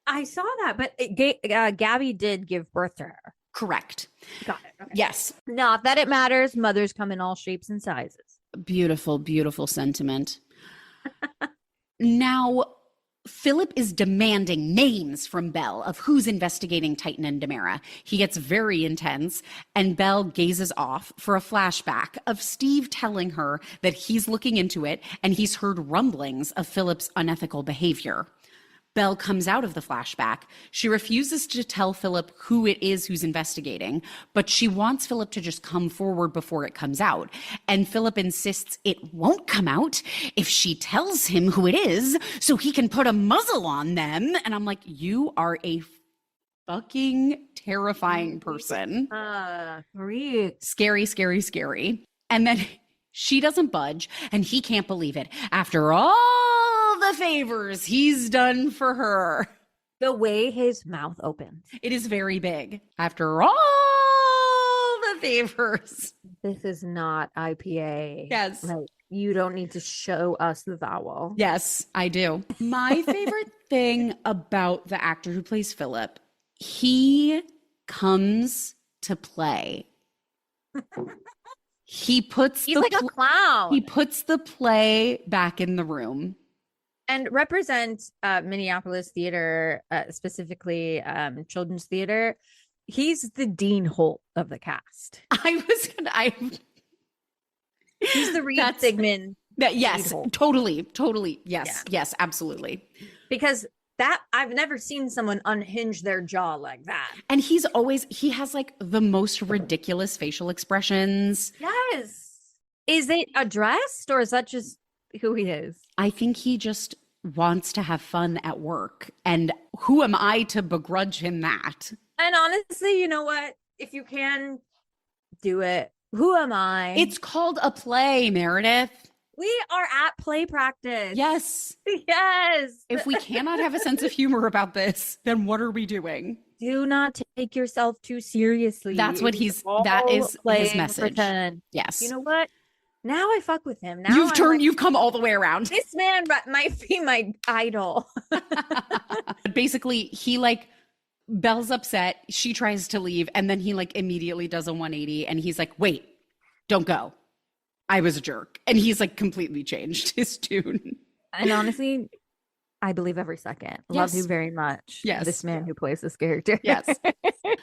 S2: I saw that, but Gabby did give birth to her.
S1: Correct.
S2: Got it. Okay.
S1: Yes.
S2: Not that it matters. Mothers come in all shapes and sizes.
S1: Beautiful, beautiful sentiment. Now, Philip is demanding names from Belle of who's investigating Titan and DiMera. He gets very intense, and Belle gazes off for a flashback of Steve telling her that he's looking into it and he's heard rumblings of Philip's unethical behavior. Belle comes out of the flashback. She refuses to tell Philip who it is who's investigating, but she wants Philip to just come forward before it comes out. And Philip insists it won't come out if she tells him who it is so he can put a muzzle on them. And I'm like, you are a fucking terrifying person.
S2: Freak.
S1: Scary, scary, scary. And then she doesn't budge, and he can't believe it. After all the favors he's done for her.
S2: The way his mouth opens.
S1: It is very big. After all the favors.
S2: This is not IPA.
S1: Yes.
S2: Like, you don't need to show us the vowel.
S1: Yes, I do. My favorite thing about the actor who plays Philip, he comes to play. He's
S2: like a clown.
S1: He puts the play back in the room.
S2: And represents Minneapolis theater, specifically children's theater. He's the Dean Holt of the cast. He's the Reed Sigmund.
S1: Yes, totally. Yes, yeah. Yes, absolutely.
S2: Because that I've never seen someone unhinge their jaw like that.
S1: And he has like the most ridiculous facial expressions.
S2: Yes. Is it addressed or is that just who he is?
S1: I think he just wants to have fun at work. And who am I to begrudge him that?
S2: And honestly, you know what? If you can do it, who am I?
S1: It's called a play, Meredith.
S2: We are at play practice.
S1: Yes.
S2: Yes.
S1: If we cannot have a sense of humor about this, then what are we doing?
S2: Do not take yourself too seriously.
S1: That is his message.
S2: Pretend.
S1: Yes.
S2: You know what? Now I fuck with him. Now
S1: you've come all the way around.
S2: This man might be my idol.
S1: Basically, he like, Belle's upset. She tries to leave. And then he like immediately does a 180. And he's like, wait, don't go. I was a jerk. And he's like completely changed his tune.
S2: And honestly, I believe every second.
S1: Yes.
S2: Love you very much.
S1: Yes.
S2: This man who plays this character.
S1: Yes.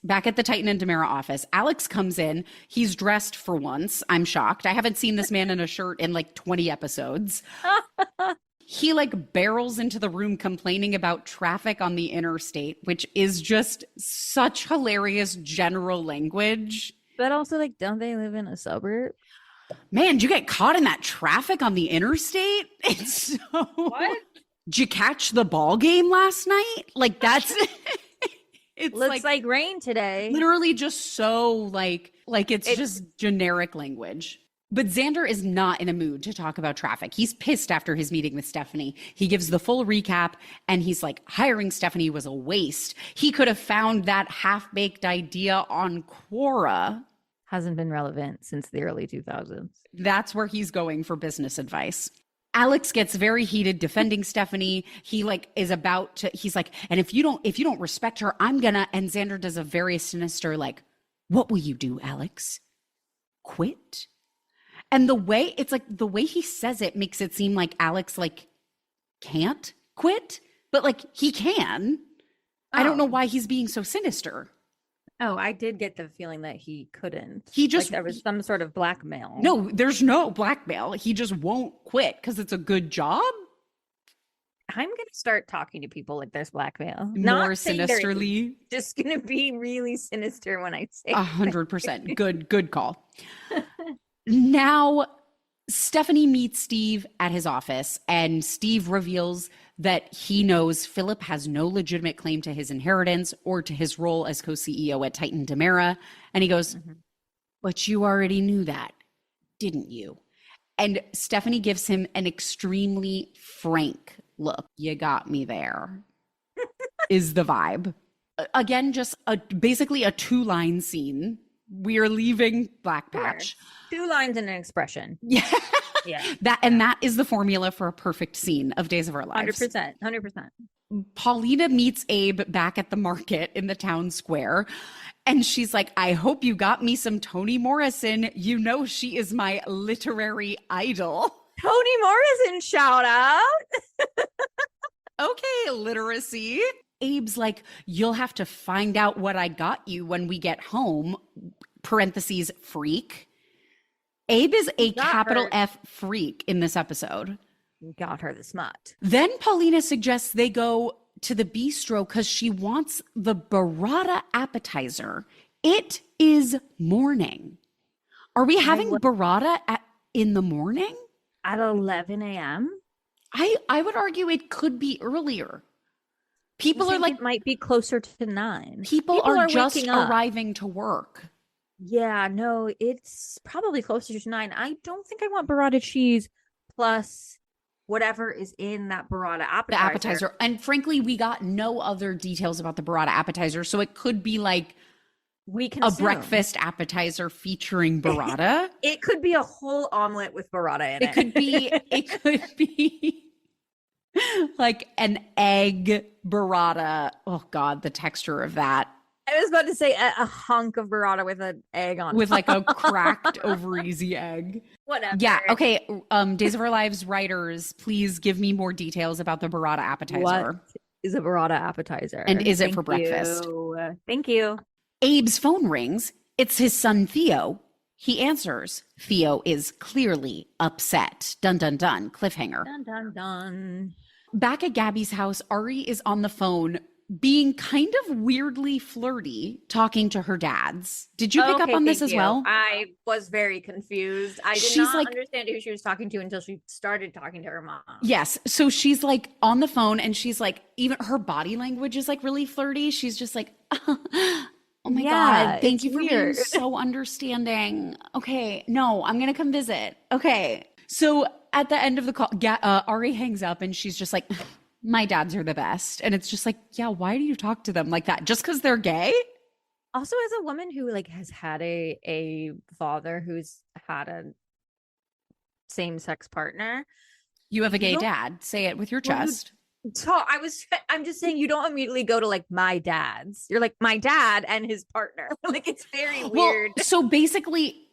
S1: Back at the Titan and DiMera office, Alex comes in. He's dressed for once. I'm shocked. I haven't seen this man in a shirt in like 20 episodes. He like barrels into the room complaining about traffic on the interstate, which is just such hilarious general language.
S2: But also, like, don't they live in a suburb?
S1: Man, did you get caught in that traffic on the interstate? It's so...
S2: What?
S1: Did you catch the ball game last night? Like, that's...
S2: It looks like rain today.
S1: Literally just so like it's just generic language. But Xander is not in a mood to talk about traffic. He's pissed after his meeting with Stephanie. He gives the full recap and he's like, hiring Stephanie was a waste. He could have found that half-baked idea on Quora.
S2: Hasn't been relevant since the early 2000s.
S1: That's where he's going for business advice. Alex gets very heated defending Stephanie. He like is about to, he's like, and if you don't respect her, I'm gonna, and Xander does a very sinister, like, what will you do, Alex? Quit? And the way he says it makes it seem like Alex like can't quit, but like he can. I don't know why he's being so sinister.
S2: Oh, I did get the feeling that he couldn't.
S1: He just,
S2: like there was some sort of blackmail.
S1: No, there's no blackmail. He just won't quit because it's a good job.
S2: I'm going to start talking to people like there's blackmail.
S1: More sinisterly.
S2: Just going to be really sinister when I say
S1: 100%. Good call. Now, Stephanie meets Steve at his office, and Steve reveals that he knows Philip has no legitimate claim to his inheritance or to his role as co-CEO at Titan DiMera. And he goes, but you already knew that, didn't you? And Stephanie gives him an extremely frank look. You got me there, is the vibe. Again, just basically a 2-line scene. We are leaving Black Patch.
S2: 2 lines and an expression.
S1: Yeah. Yeah. That is the formula for a perfect scene of Days of Our Lives.
S2: 100%.
S1: Paulina meets Abe back at the market in the town square. And she's like, I hope you got me some Toni Morrison. You know, she is my literary idol.
S2: Toni Morrison shout out.
S1: Okay, literacy. Abe's like, you'll have to find out what I got you when we get home. Parentheses, freak. Abe is a capital F freak in this episode.
S2: Got her the smut.
S1: Then Paulina suggests they go to the bistro because she wants the burrata appetizer. It is morning. Are we having burrata in the morning?
S2: At 11 a.m.?
S1: I would argue it could be earlier. People are like,
S2: it might be closer to 9.
S1: people are just
S2: waking up.
S1: arriving to work.
S2: Yeah, no, it's probably closer to 9. I don't think I want burrata cheese plus whatever is in that burrata appetizer.
S1: The appetizer. And frankly, we got no other details about the burrata appetizer. So it could be like
S2: we can
S1: a
S2: assume.
S1: breakfast appetizer featuring burrata.
S2: It could be a whole omelet with burrata in it.
S1: It could be like an egg burrata. Oh God, the texture of that.
S2: I was about to say a hunk of burrata with an egg on
S1: with
S2: top.
S1: like a cracked over easy egg.
S2: Whatever.
S1: Yeah. Okay. Days of Our Lives writers, please give me more details about the burrata appetizer.
S2: What is a burrata appetizer?
S1: And is it for breakfast?
S2: Thank you.
S1: Abe's phone rings. It's his son, Theo. He answers. Theo is clearly upset. Dun, dun, dun. Cliffhanger.
S2: Dun, dun, dun.
S1: Back at Gabby's house, Ari is on the phone being kind of weirdly flirty, talking to her dads. Did you pick up on this as well?
S2: I was very confused. I did not understand who she was talking to until she started talking to her mom.
S1: Yes. So she's like on the phone and she's like, even her body language is like really flirty. She's just like, oh my God, thank you for being so understanding. Okay. No, I'm going to come visit. Okay. So at the end of the call, Ari hangs up and she's just like, my dads are the best. And it's just like, yeah, why do you talk to them like that? Just because they're gay?
S2: Also, as a woman who like has had a father who's had a same-sex partner.
S1: You have a gay dad. Say it with your chest.
S2: I'm just saying you don't immediately go to like my dad's. You're like my dad and his partner. Like it's very weird.
S1: So basically,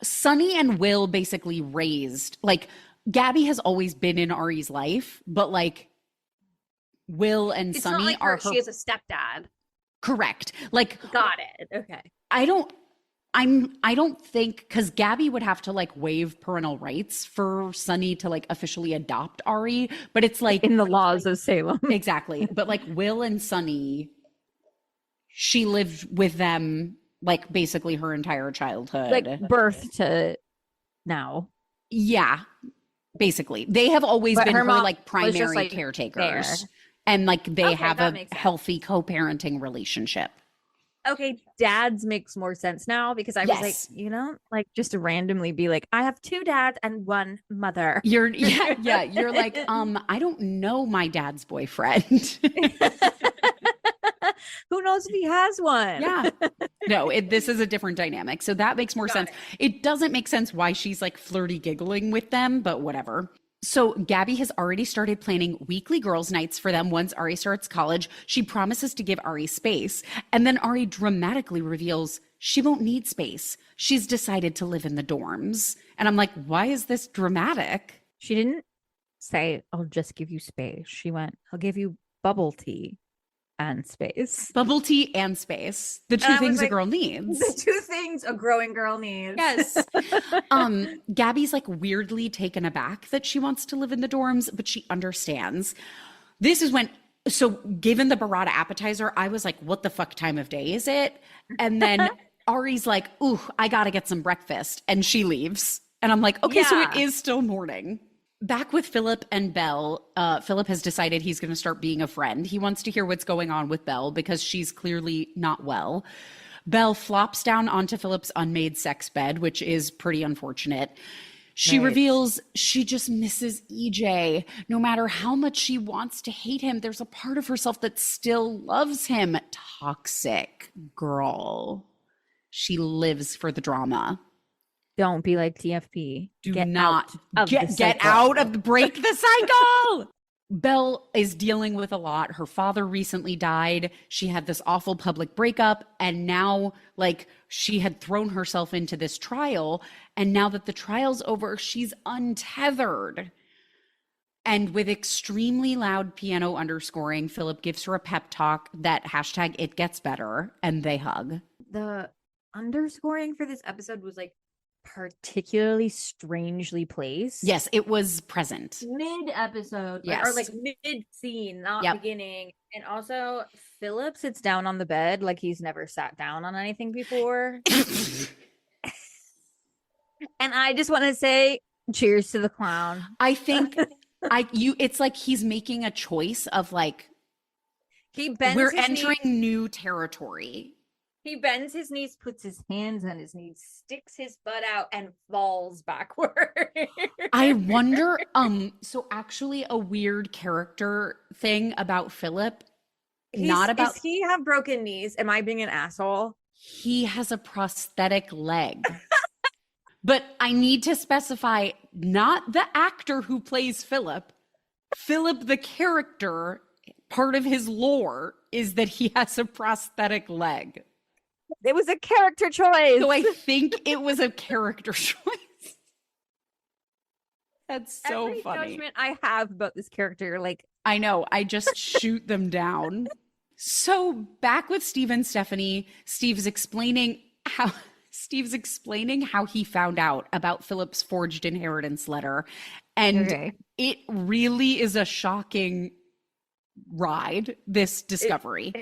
S1: Sunny and Will basically raised, like Gabby has always been in Ari's life, but like Will and
S2: it's
S1: Sunny
S2: not like
S1: are
S2: she has a stepdad.
S1: Correct. Like
S2: got it. Okay.
S1: I don't think, because Gabby would have to like waive parental rights for Sunny to like officially adopt Ari, but it's like
S2: in the laws of Salem.
S1: Exactly. But like Will and Sunny, she lived with them like basically her entire childhood.
S2: Like birth to now.
S1: Yeah. Basically. They have always been her like primary
S2: just, like,
S1: caretakers.
S2: there.
S1: And like they have a
S2: makes sense.
S1: healthy co-parenting relationship.
S2: Okay, dads makes more sense now because I was like, you know, like just to randomly be like, I have 2 dads and 1 mother.
S1: You're like, I don't know my dad's boyfriend.
S2: Who knows if he has one?
S1: Yeah. No, this is a different dynamic. So that makes more sense. It doesn't make sense why she's like flirty giggling with them, but whatever. So Gabby has already started planning weekly girls' nights for them once Ari starts college. She promises to give Ari space. And then Ari dramatically reveals she won't need space. She's decided to live in the dorms. And I'm like, why is this dramatic?
S2: She didn't say, I'll just give you space. She went, I'll give you bubble tea and space.
S1: Bubble tea and space. The two things a girl needs.
S2: The 2 things a growing girl needs.
S1: Yes. Gabby's like weirdly taken aback that she wants to live in the dorms, but she understands. This is when, so given the burrata appetizer, I was like, what the fuck time of day is it? And then Ari's like, ooh, I gotta get some breakfast. And she leaves. And I'm like, okay, so it is still morning. Back with Philip and Belle, Philip has decided he's going to start being a friend. He wants to hear what's going on with Belle because she's clearly not well. Belle flops down onto Philip's unmade sex bed, which is pretty unfortunate. She reveals she just misses EJ. No matter how much she wants to hate him, there's a part of herself that still loves him. Toxic girl. She lives for the drama.
S2: Don't be like TFP.
S1: Get out of the break the cycle. Belle is dealing with a lot. Her father recently died. She had this awful public breakup. And now like she had thrown herself into this trial. And now that the trial's over, she's untethered. And with extremely loud piano underscoring, Philip gives her a pep talk that hashtag it gets better. And they hug.
S2: The underscoring for this episode was like particularly strangely placed.
S1: Yes, it was present.
S2: Mid-episode.
S1: Yes.
S2: Or like mid-scene, not beginning. And also, Philip sits down on the bed like he's never sat down on anything before. And I just want to say, cheers to the clown.
S1: I think it's like he's making a choice of like,
S2: He bends
S1: We're
S2: his
S1: entering
S2: knees.
S1: new territory.
S2: He bends his knees, puts his hands on his knees, sticks his butt out, and falls backward.
S1: I wonder, so actually a weird character thing about Philip,
S2: Does he have broken knees? Am I being an asshole?
S1: he has a prosthetic leg. But I need to specify, not the actor who plays Philip. Philip, the character, part of his lore is that he has a prosthetic leg.
S2: It was a character choice.
S1: So I think it was a character choice. That's so
S2: Every
S1: funny.
S2: judgment I have about this character, like,
S1: I know, I just shoot them down. So back with Steve and Stephanie, Steve's explaining how he found out about Philip's forged inheritance letter. And it really is a shocking ride, this discovery.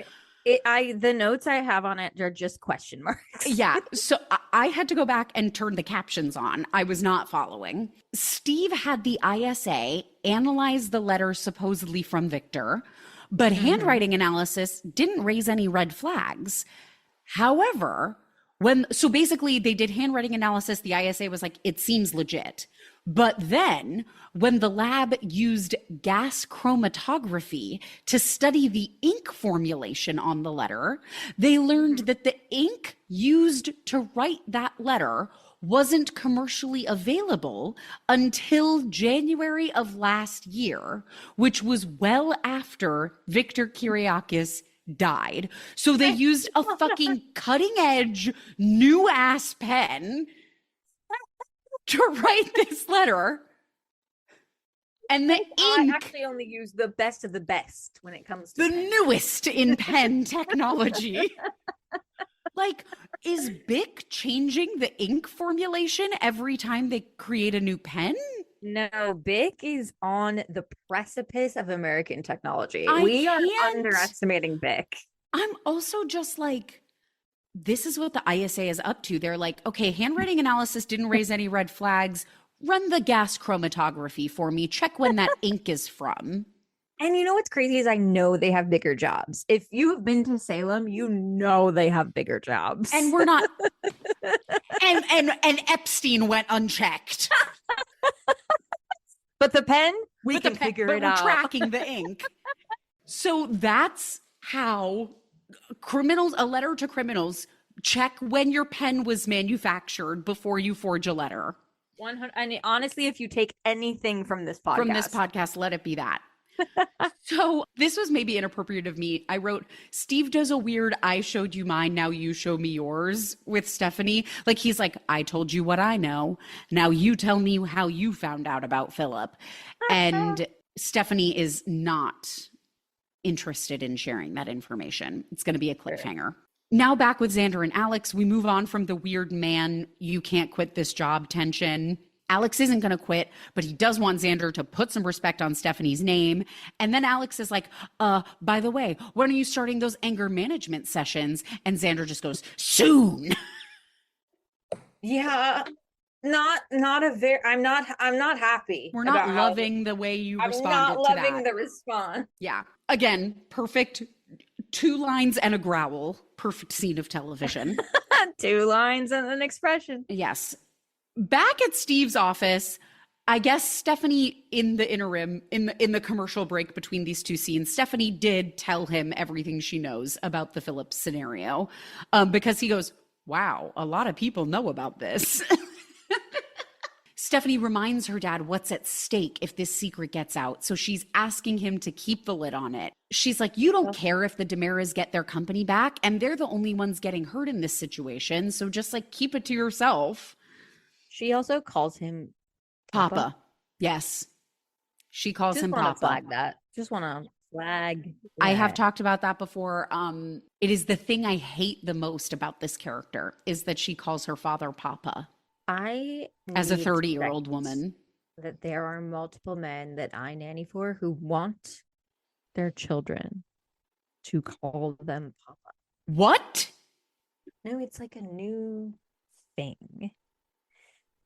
S2: The notes I have on it are just question marks.
S1: Yeah. So I had to go back and turn the captions on. I was not following. Steve had the ISA analyze the letter supposedly from Victor, but handwriting analysis didn't raise any red flags. However, so basically they did handwriting analysis, the ISA was like, it seems legit. But then when the lab used gas chromatography to study the ink formulation on the letter, they learned that the ink used to write that letter wasn't commercially available until January of last year, which was well after Victor Kiriakis died. So they used a fucking cutting edge, new ass pen to write this letter. And the ink,
S2: I actually only use the best of the best when it comes to
S1: the newest in pen technology. Like, is Bic changing the ink formulation every time they create a new pen?
S2: No, Bic is on the precipice of American technology.
S1: We
S2: are underestimating Bic.
S1: I'm also just like, this is what the ISA is up to. They're like, okay, handwriting analysis didn't raise any red flags. Run the gas chromatography for me. Check when that ink is from.
S2: And you know what's crazy is I know they have bigger jobs. If you've been to Salem, you know they have bigger jobs.
S1: And we're not. and Epstein went unchecked.
S2: But the pen, we can figure it out.
S1: We're tracking the ink. So that's how a letter to criminals, check when your pen was manufactured before you forge a letter.
S2: 100. And honestly, if you take anything from this podcast,
S1: let it be that. So this was maybe inappropriate of me. I wrote, Steve does a weird I showed you mine, now you show me yours with Stephanie. Like, he's like, I told you what I know. Now you tell me how you found out about Philip. And Stephanie is not interested in sharing that information. It's going to be a cliffhanger. Sure. Now back with Xander and Alex, we move on from the weird man, you can't quit this job tension. Alex isn't going to quit, but he does want Xander to put some respect on Stephanie's name. And then Alex is like, by the way, when are you starting those anger management sessions? And Xander just goes, soon.
S2: Yeah. I'm not happy.
S1: We're not loving the way you responded to that. I'm
S2: not loving the response.
S1: Yeah. Again, perfect 2 lines and a growl. Perfect scene of television.
S2: 2 lines and an expression.
S1: Yes. Back at Steve's office, I guess Stephanie, in the interim, in the commercial break between these 2 scenes, Stephanie did tell him everything she knows about the Philip scenario, because he goes, wow, a lot of people know about this. Stephanie reminds her dad what's at stake if this secret gets out. So she's asking him to keep the lid on it. She's like, you don't care if the DiMeras get their company back, and they're the only ones getting hurt in this situation. So just like keep it to yourself.
S2: She also calls him
S1: Papa. Yes. She calls him Papa.
S2: Just want to flag that.
S1: I have talked about that before. It is the thing I hate the most about this character is that she calls her father Papa. As a 30-year-old woman.
S2: That there are multiple men that I nanny for who want their children to call them Papa.
S1: What?
S2: No, it's like a new thing.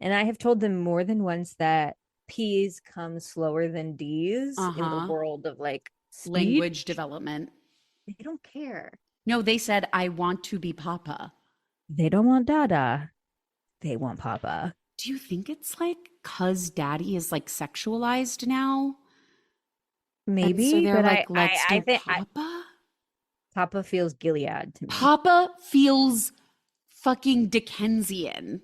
S2: And I have told them more than once that P's come slower than D's in the world of like speech.
S1: Language development.
S2: They don't care.
S1: No, they said, I want to be Papa.
S2: They don't want Dada. They want Papa.
S1: Do you think it's like because Daddy is like sexualized now?
S2: Maybe,
S1: so they're
S2: but
S1: like, let's
S2: I
S1: do
S2: think
S1: Papa?
S2: Papa feels Gilead to me.
S1: Papa feels fucking Dickensian.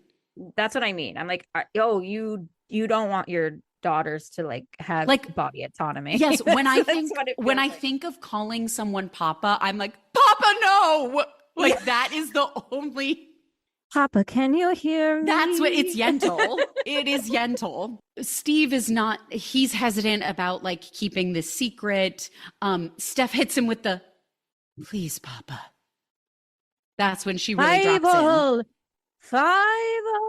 S2: That's what I mean. I'm like, oh, you don't want your daughters to like have
S1: Like,
S2: body autonomy.
S1: Yes, when I
S2: That's
S1: think of calling someone Papa, I'm like, Papa, no. Like that is the only.
S2: Papa, can you hear me?
S1: That's what it's Yentl. It is Yentl. Steve is not, he's hesitant about like keeping this secret. Steph hits him with the, please, Papa. That's when she really drops in. Five-o.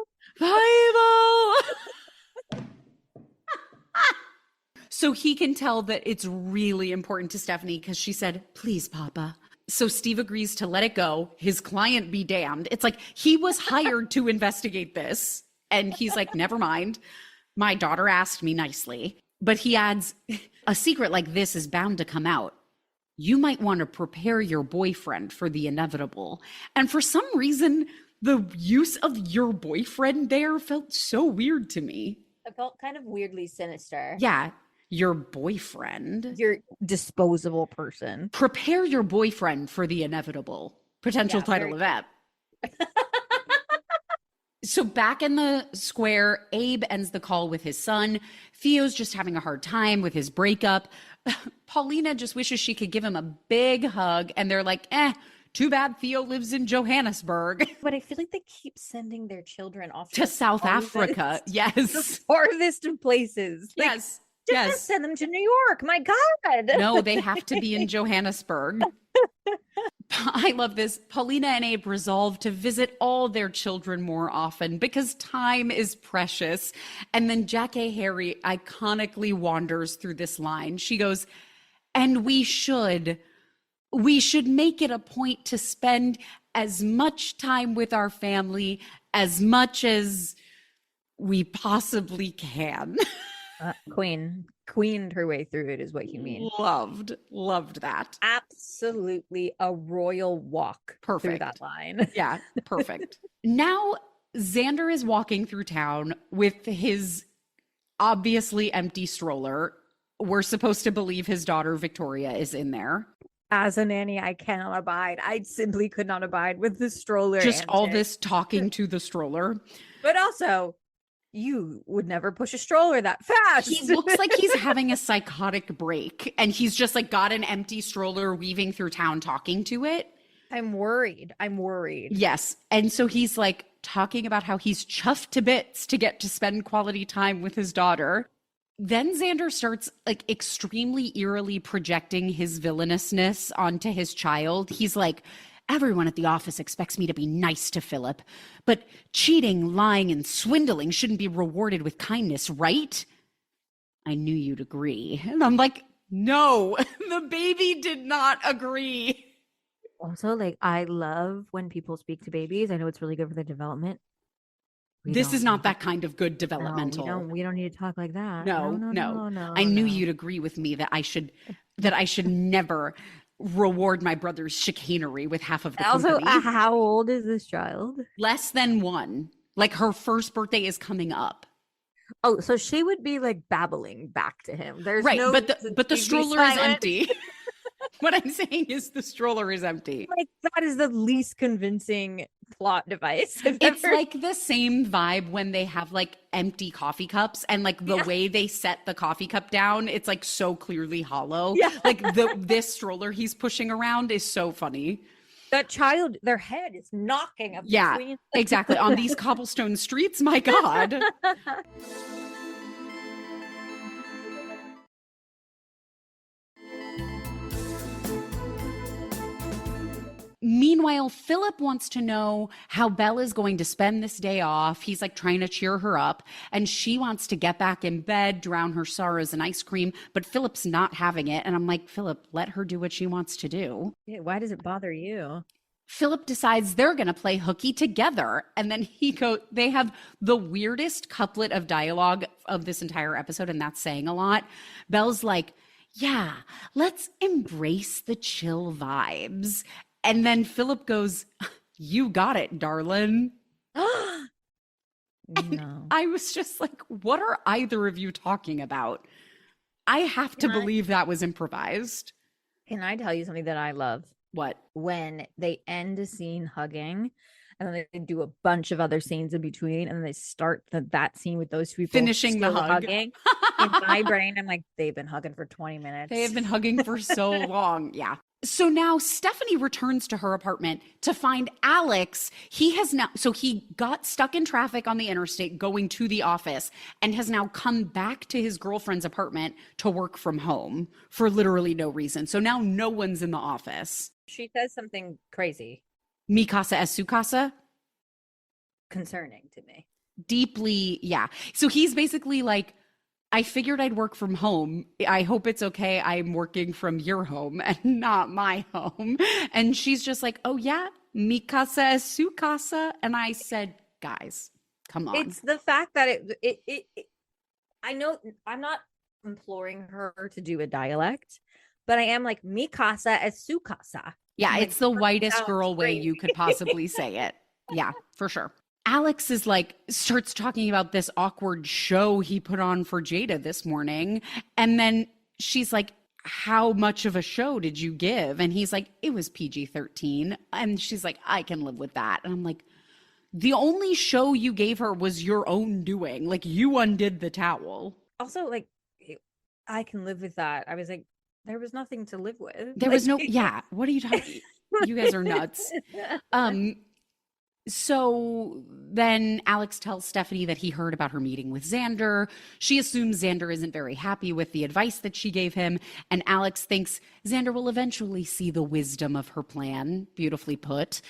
S1: So he can tell that it's really important to Stephanie because she said, please, Papa. So Steve agrees to let it go. His client be damned. It's like he was hired to investigate this. And he's like, never mind. My daughter asked me nicely. But he adds, a secret like this is bound to come out. You might want to prepare your boyfriend for the inevitable. And for some reason, the use of your boyfriend there felt so weird to me.
S2: It felt kind of weirdly sinister.
S1: Yeah. Your boyfriend.
S2: Your disposable person.
S1: Prepare your boyfriend for the inevitable. Potential title of that. So back in the square, Abe ends the call with his son. Theo's just having a hard time with his breakup. Paulina just wishes she could give him a big hug. And they're like, too bad Theo lives in Johannesburg.
S2: But I feel like they keep sending their children off
S1: to South Africa. Yes.
S2: The farthest of places. Like,
S1: yes.
S2: Just send them to New York. My God.
S1: No, they have to be in Johannesburg. I love this. Paulina and Abe resolve to visit all their children more often because time is precious. And then Jackie Harry iconically wanders through this line. She goes, and we should make it a point to spend as much time with our family as much as we possibly can. Queened
S2: her way through it is what you mean.
S1: Loved that.
S2: Absolutely a royal walk through that line.
S1: Yeah, perfect. Now Xander is walking through town with his obviously empty stroller. We're supposed to believe his daughter Victoria is in there.
S2: As a nanny, I cannot abide. I simply could not abide with the stroller.
S1: Just all this talking to the stroller.
S2: But also, you would never push a stroller that fast.
S1: He looks like he's having a psychotic break and he's just like got an empty stroller weaving through town talking to it.
S2: I'm worried.
S1: Yes. And so he's like talking about how he's chuffed to bits to get to spend quality time with his daughter. Then Xander starts like extremely eerily projecting his villainousness onto his child. He's like, everyone at the office expects me to be nice to Philip, but cheating, lying, and swindling shouldn't be rewarded with kindness, right? I knew you'd agree. And I'm like, no, the baby did not agree.
S2: Also, like, I love when people speak to babies. I know it's really good for their development.
S1: This is not that kind of good developmental.
S2: No, we don't need to talk like that.
S1: No. I knew you'd agree with me that I should never reward my brother's chicanery with half of the company.
S2: Also, how old is this child?
S1: Less than 1. Like her first birthday is coming up.
S2: Oh, so she would be like babbling back to him. There's
S1: right,
S2: no,
S1: but the stroller is empty. What I'm saying is the stroller is empty.
S2: Like that is the least convincing plot device.
S1: It's like the same vibe when they have like empty coffee cups and like the way they set the coffee cup down, it's like so clearly hollow. Yeah. Like this stroller he's pushing around is so funny.
S2: That child, their head is knocking up.
S1: Yeah, exactly. On these cobblestone streets, my God. Meanwhile, Philip wants to know how Belle is going to spend this day off. He's like trying to cheer her up, and she wants to get back in bed, drown her sorrows in ice cream, but Philip's not having it. And I'm like, Philip, let her do what she wants to do.
S2: Yeah, why does it bother you?
S1: Philip decides they're going to play hooky together. And then they have the weirdest couplet of dialogue of this entire episode, and that's saying a lot. Belle's like, Yeah, let's embrace the chill vibes. And then Philip goes, you got it, darling. And
S2: No.
S1: I was just like, what are either of you talking about? I have to believe that was improvised.
S2: Can I tell you something that I love?
S1: What?
S2: When they end a scene hugging and then they do a bunch of other scenes in between and then they start that scene with those two people
S1: Finishing the
S2: still
S1: hug.
S2: hugging. In my brain, I'm like, they've been hugging for 20 minutes.
S1: They have been hugging for so long. Yeah. So now Stephanie returns to her apartment to find Alex. He got stuck in traffic on the interstate going to the office and has now come back to his girlfriend's apartment to work from home for literally no reason. So now no one's in the office.
S2: She says something crazy.
S1: Mi casa es su casa.
S2: Concerning to me.
S1: Deeply, yeah. So he's basically like, I figured I'd work from home. I hope it's okay. I'm working from your home and not my home. And she's just like, oh yeah, mi casa es su casa. And I said, guys, come on.
S2: It's the fact that it I know I'm not imploring her to do a dialect, but I am like, mi casa es su casa.
S1: Yeah,
S2: like,
S1: it's the whitest girl way
S2: crazy.
S1: you could possibly say it. Yeah, for sure. Alex is like, starts talking about this awkward show he put on for Jada this morning. And then she's like, how much of a show did you give? And he's like, it was PG-13. And she's like, I can live with that. And I'm like, the only show you gave her was your own doing. Like, you undid the towel.
S2: Also, like, I can live with that. I was like, there was nothing to live with.
S1: There was no, yeah. What are you talking? You guys are nuts. So then Alex tells Stephanie that he heard about her meeting with Xander. She assumes Xander isn't very happy with the advice that she gave him. And Alex thinks Xander will eventually see the wisdom of her plan. Beautifully put.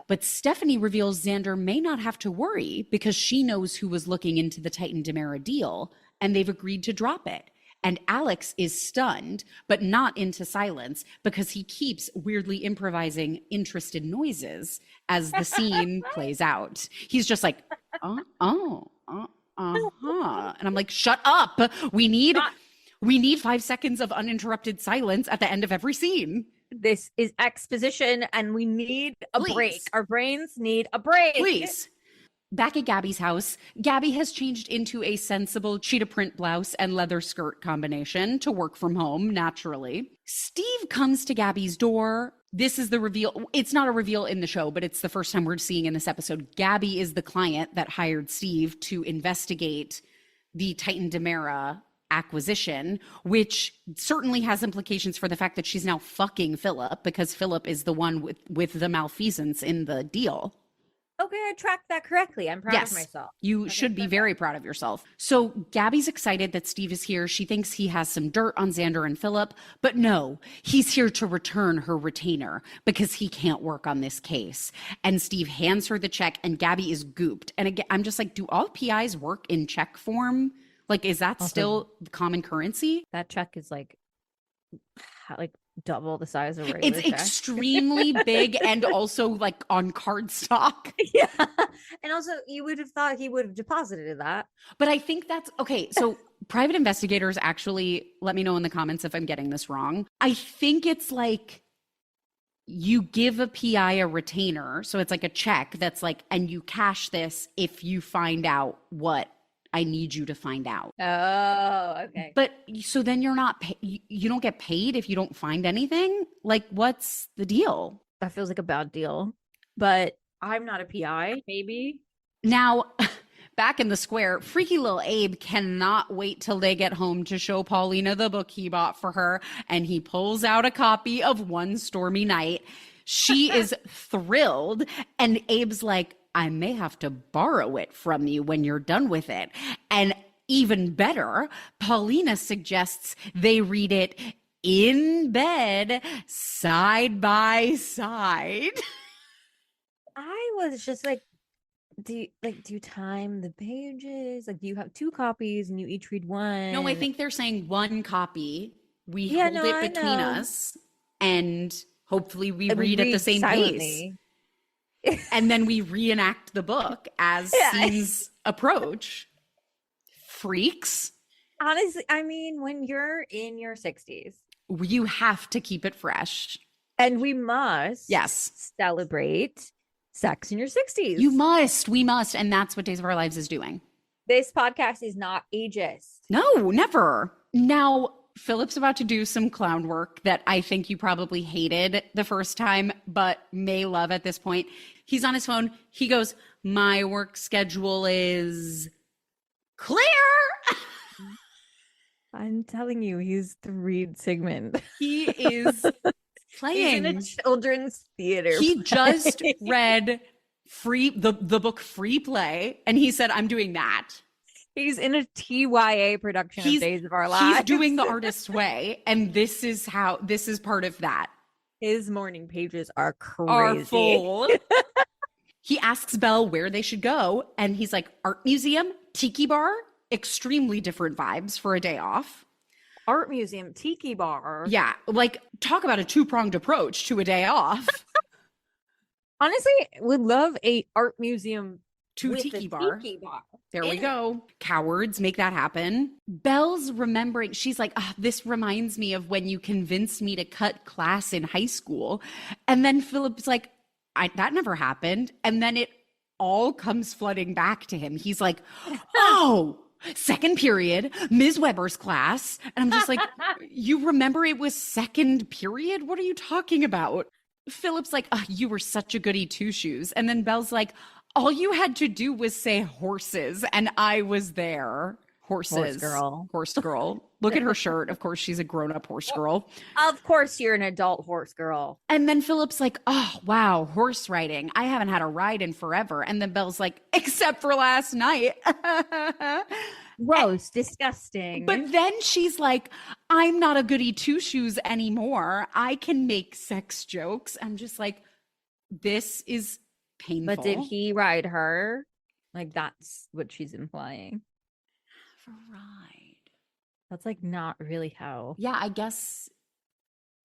S1: But Stephanie reveals Xander may not have to worry because she knows who was looking into the Titan DiMera deal, and they've agreed to drop it. And Alex is stunned, but not into silence because he keeps weirdly improvising interested noises as the scene plays out. He's just like, uh-huh. And I'm like, shut up. We need 5 seconds of uninterrupted silence at the end of every scene.
S2: This is exposition and we need a
S1: Please.
S2: break. Our brains need a break.
S1: Please. Back at Gabby's house, Gabby has changed into a sensible cheetah print blouse and leather skirt combination to work from home naturally. Steve comes to Gabby's door. This is the reveal. It's not a reveal in the show, but it's the first time we're seeing in this episode. Gabby is the client that hired Steve to investigate the Titan DiMera acquisition, which certainly has implications for the fact that she's now fucking Philip because Philip is the one with the malfeasance in the deal.
S2: Okay, I tracked that correctly. I'm proud of myself.
S1: You should be very proud of yourself. So Gabby's excited that Steve is here. She thinks he has some dirt on Xander and Philip, but no, he's here to return her retainer because he can't work on this case. And Steve hands her the check and Gabby is gooped. And again, I'm just like, do all PIs work in check form? Like, is that still the common currency?
S2: That check is like double the size of regular
S1: It's
S2: check.
S1: extremely big and also like on card stock.
S2: Yeah. And also you would have thought he would have deposited that.
S1: But I think that's okay. So private investigators actually let me know in the comments if I'm getting this wrong. I think it's like you give a PI a retainer. So it's like a check that's like, and you cash this if you find out what I need you to find out.
S2: Oh, okay.
S1: But so then you're not, you don't get paid if you don't find anything? Like, what's the deal?
S2: That feels like a bad deal. But I'm not a PI, maybe.
S1: Now, back in the square, freaky little Abe cannot wait till they get home to show Paulina the book he bought for her. And he pulls out a copy of One Stormy Night. She is thrilled. And Abe's like, I may have to borrow it from you when you're done with it. And even better, Paulina suggests they read it in bed, side by side.
S2: I was just like, do you time the pages? Like, do you have 2 copies and you each read one?
S1: No, I think they're saying one copy. We
S2: Yeah,
S1: hold
S2: no,
S1: it
S2: I
S1: between
S2: know.
S1: us, and hopefully we
S2: And we
S1: read at the
S2: read
S1: same
S2: silently.
S1: pace. And then we reenact the book as
S2: Yeah.
S1: scenes approach. Freaks.
S2: Honestly, I mean, when you're in your 60s,
S1: You have to keep it fresh.
S2: and we must
S1: Yes.
S2: celebrate sex in your 60s.
S1: You must. We must. And that's what Days of Our Lives is doing.
S2: This podcast is not ageist.
S1: No, never. Now, Philip's about to do some clown work that I think you probably hated the first time, but may love at this point. He's on his phone. He goes, my work schedule is clear.
S2: I'm telling you, he's the Reed Sigmund.
S1: He is playing.
S2: He's in a children's theater.
S1: He just read the book Free Play, and he said, I'm doing that.
S2: He's in a TYA production of Days of Our Lives.
S1: He's doing The Artist's Way, and this is part of that.
S2: His morning pages are crazy.
S1: Are full. He asks Belle where they should go, and he's like, art museum, tiki bar, extremely different vibes for a day off.
S2: Art museum, tiki bar.
S1: Yeah, like talk about a two-pronged approach to a day off.
S2: Honestly, would love a art museum
S1: to
S2: with
S1: tiki
S2: a
S1: bar.
S2: Tiki bar.
S1: There we go. Cowards make that happen. Belle's remembering. She's like, this reminds me of when you convinced me to cut class in high school. And then Philip's like, that never happened. And then it all comes flooding back to him. He's like, oh, second period, Ms. Weber's class. And I'm just like, you remember it was second period? What are you talking about? Philip's like, you were such a goody two-shoes. And then Belle's like, all you had to do was say horses, and I was there. Horses. Horse girl. Look at her shirt. Of course, she's a grown-up horse girl.
S2: Of course, you're an adult horse girl.
S1: And then Philip's like, oh, wow, horse riding. I haven't had a ride in forever. And then Belle's like, except for last night.
S2: Gross, disgusting.
S1: But then she's like, I'm not a goody two-shoes anymore. I can make sex jokes. I'm just like, this is painful.
S2: But did he ride her? Like, that's what she's implying.
S1: Have a ride.
S2: That's like not really how.
S1: Yeah, I guess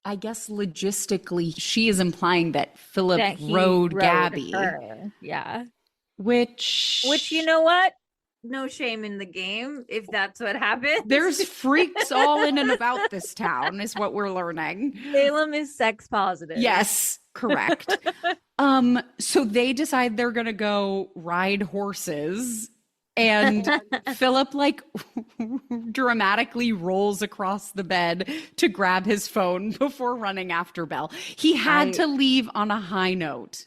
S1: logistically she is implying that Philip rode Gabby.
S2: Her. Yeah.
S1: Which
S2: you know what? No shame in the game if that's what happens.
S1: There's freaks all in and about this town is what we're learning.
S2: Salem is sex positive.
S1: Yes, correct. So they decide they're gonna go ride horses, and Philip like dramatically rolls across the bed to grab his phone before running after Belle. He had to leave on a high note.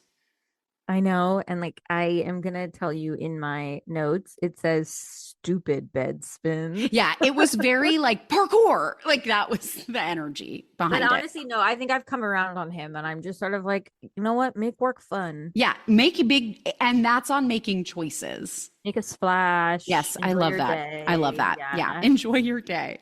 S2: I know. And like, I am going to tell you in my notes, it says stupid bed spin.
S1: Yeah, it was very like parkour. Like that was the energy behind it.
S2: But honestly, no, I think I've come around on him and I'm just sort of like, you know what? Make work fun.
S1: Yeah, make big. And that's on making choices.
S2: Make a splash.
S1: Yes, I love that. Day. I love that. Yeah. Enjoy your day.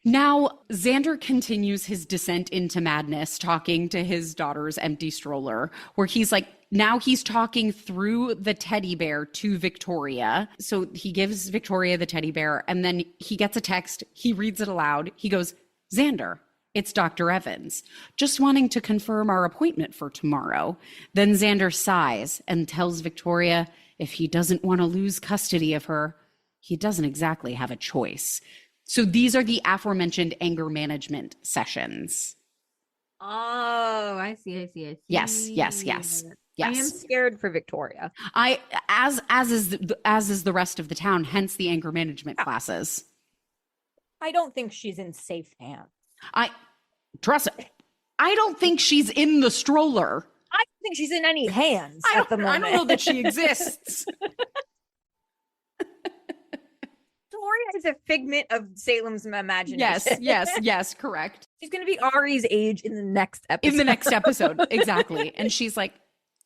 S1: Now, Xander continues his descent into madness, talking to his daughter's empty stroller, where he's like, now he's talking through the teddy bear to Victoria. So he gives Victoria the teddy bear, and then he gets a text. He reads it aloud. He goes, Xander, it's Dr. Evans. Just wanting to confirm our appointment for tomorrow. Then Xander sighs and tells Victoria if he doesn't want to lose custody of her, he doesn't exactly have a choice. So these are the aforementioned anger management sessions.
S2: Oh, I see.
S1: Yes.
S2: I am scared for Victoria.
S1: As is the rest of the town, hence the anger management classes.
S2: I don't think she's in safe hands.
S1: Trust it. I don't think she's in the stroller.
S2: I don't think she's in any hands at the moment.
S1: I don't know that she exists.
S2: Victoria is a figment of Salem's imagination.
S1: Yes, correct.
S2: She's going to be Ari's age in the next episode.
S1: Exactly. And she's like,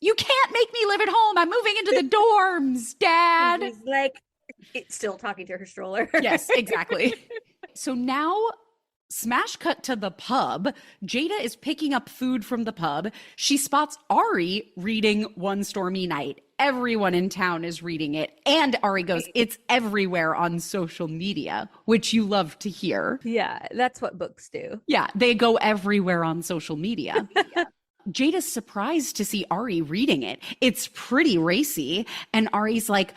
S1: you can't make me live at home. I'm moving into the dorms, Dad.
S2: She's like, it's still talking to her stroller.
S1: Yes, exactly. So now, smash cut to the pub. Jada is picking up food from the pub. She spots Ari reading One Stormy Night. Everyone in town is reading it. And Ari goes, it's everywhere on social media, which you love to hear.
S2: Yeah, that's what books do.
S1: Yeah, they go everywhere on social media. Yeah. Jada's surprised to see Ari reading it. It's pretty racy. And Ari's like,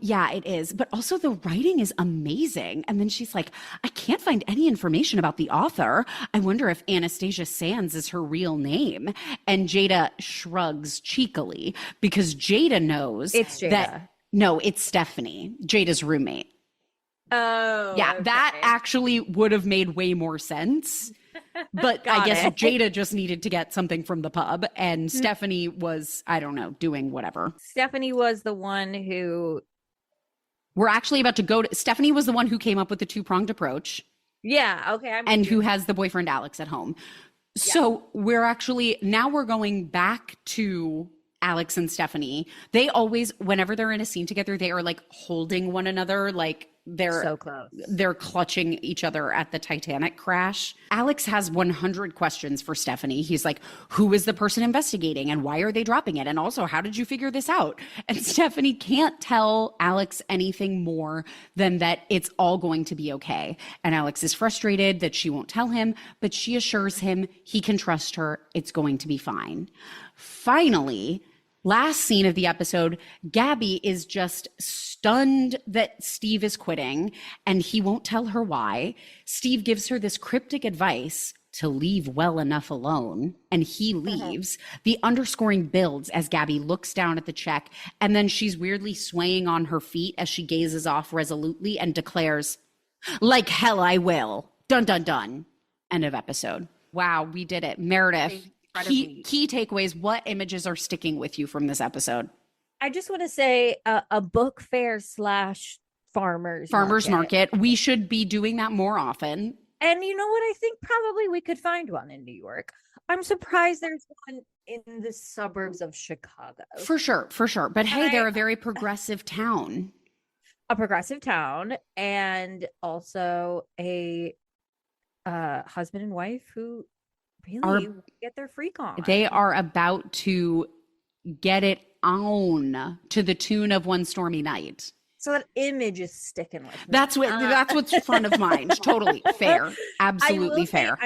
S1: Yeah, it is. But also the writing is amazing. And then she's like, I can't find any information about the author. I wonder if Anastasia Sands is her real name. And Jada shrugs cheekily because Jada knows
S2: It's Jada.
S1: that no, it's Stephanie, Jada's roommate.
S2: Oh,
S1: yeah,
S2: okay.
S1: That actually would have made way more sense. But I guess Jada just needed to get something from the pub, and Stephanie was, I don't know, doing whatever.
S2: Stephanie was the one who...
S1: We're actually about to go to... Stephanie was the one who came up with the two-pronged approach.
S2: Yeah, okay.
S1: And who has the boyfriend Alex at home. Yeah. So we're actually... Now we're going back to Alex and Stephanie. They always, whenever they're in a scene together, they are like holding one another, like they're
S2: so close.
S1: They're clutching each other at the Titanic crash. Alex has 100 questions for Stephanie. He's like, who is the person investigating and why are they dropping it? And also, how did you figure this out? And Stephanie can't tell Alex anything more than that it's all going to be okay. And Alex is frustrated that she won't tell him, but she assures him he can trust her. It's going to be fine. Finally, last scene of the episode, Gabby is just stunned that Steve is quitting and he won't tell her why. Steve gives her this cryptic advice to leave well enough alone, and he leaves. The underscoring builds as Gabby looks down at the check, and then she's weirdly swaying on her feet as she gazes off resolutely and declares, like hell I will. Dun, dun, dun. End of episode. Wow, we did it. Meredith. Key takeaways. What images are sticking with you from this episode?
S2: I just want to say a book fair / farmers
S1: market. We should be doing that more often.
S2: And you know what? I think probably we could find one in New York. I'm surprised there's one in the suburbs of Chicago.
S1: For sure. But hey, they're a very progressive town.
S2: A progressive town, and also a husband and wife who really get their freak on.
S1: They are about to get it on to the tune of One Stormy Night.
S2: So that image is sticking with me.
S1: That's what's front of mind. Totally fair. Absolutely fair.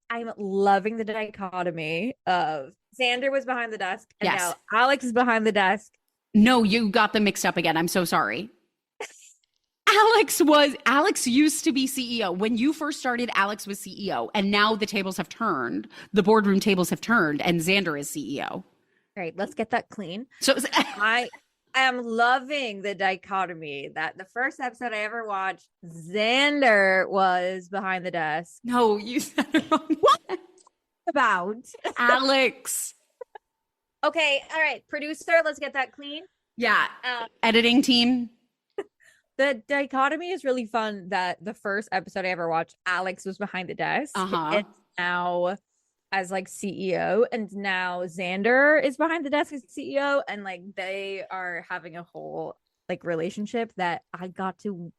S2: I'm loving the dichotomy of Xander was behind the desk and now Alex is behind the desk.
S1: No, you got them mixed up again. I'm so sorry. Alex used to be CEO. When you first started, Alex was CEO, and now the tables have turned. The boardroom tables have turned, and Xander is CEO. All
S2: right, let's get that clean.
S1: So
S2: I am loving the dichotomy that the first episode I ever watched, Xander was behind the desk.
S1: No, you said it wrong.
S2: What about
S1: Alex?
S2: Okay, all right, producer, let's get that clean.
S1: Yeah, editing team.
S2: The dichotomy is really fun that the first episode I ever watched, Alex was behind the desk. And now as like CEO, and now Xander is behind the desk as CEO, and like they are having a whole like relationship that I got to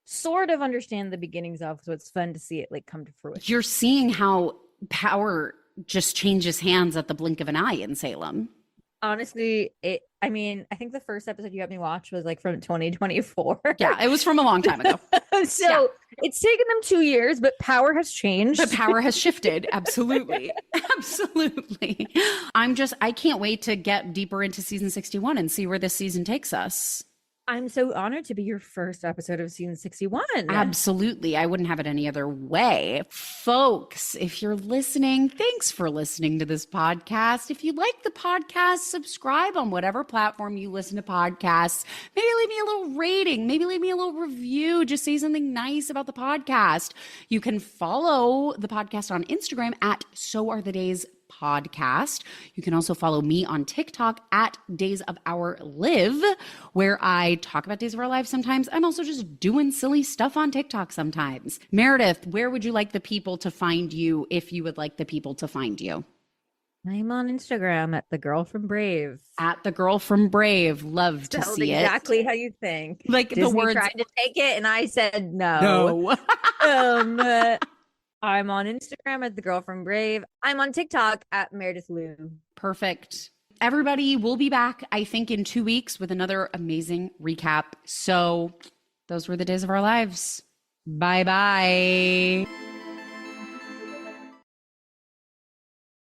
S2: sort of understand the beginnings of. So it's fun to see it like come to fruition.
S1: You're seeing how power just changes hands at the blink of an eye in Salem.
S2: Honestly, I think the first episode you had me watch was like from 2024.
S1: Yeah, it was from a long time ago.
S2: So it's taken them 2 years, but power has changed.
S1: But power has shifted. Absolutely. Absolutely. I can't wait to get deeper into season 61 and see where this season takes us.
S2: I'm so honored to be your first episode of season 61.
S1: Absolutely. I wouldn't have it any other way. Folks, if you're listening, thanks for listening to this podcast. If you like the podcast, subscribe on whatever platform you listen to podcasts. Maybe leave me a little rating. Maybe leave me a little review. Just say something nice about the podcast. You can follow the podcast on Instagram at So Are the Days Podcast. You can also follow me on TikTok at Days of Our Live, where I talk about Days of Our Lives sometimes. I'm also just doing silly stuff on TikTok sometimes. Meredith, where would you like the people to find you if you would like the people to find you?
S2: I'm on Instagram at The Girl from Brave.
S1: At The Girl from Brave. Love to see it.
S2: Exactly how you think.
S1: Like
S2: Disney
S1: the words.
S2: Tried to take it and I said no. No. I'm on Instagram at The Girl from Brave. I'm on TikTok at Meredith Lou.
S1: Perfect. Everybody, we'll be back, I think, in 2 weeks with another amazing recap. So those were the Days of Our Lives. Bye-bye.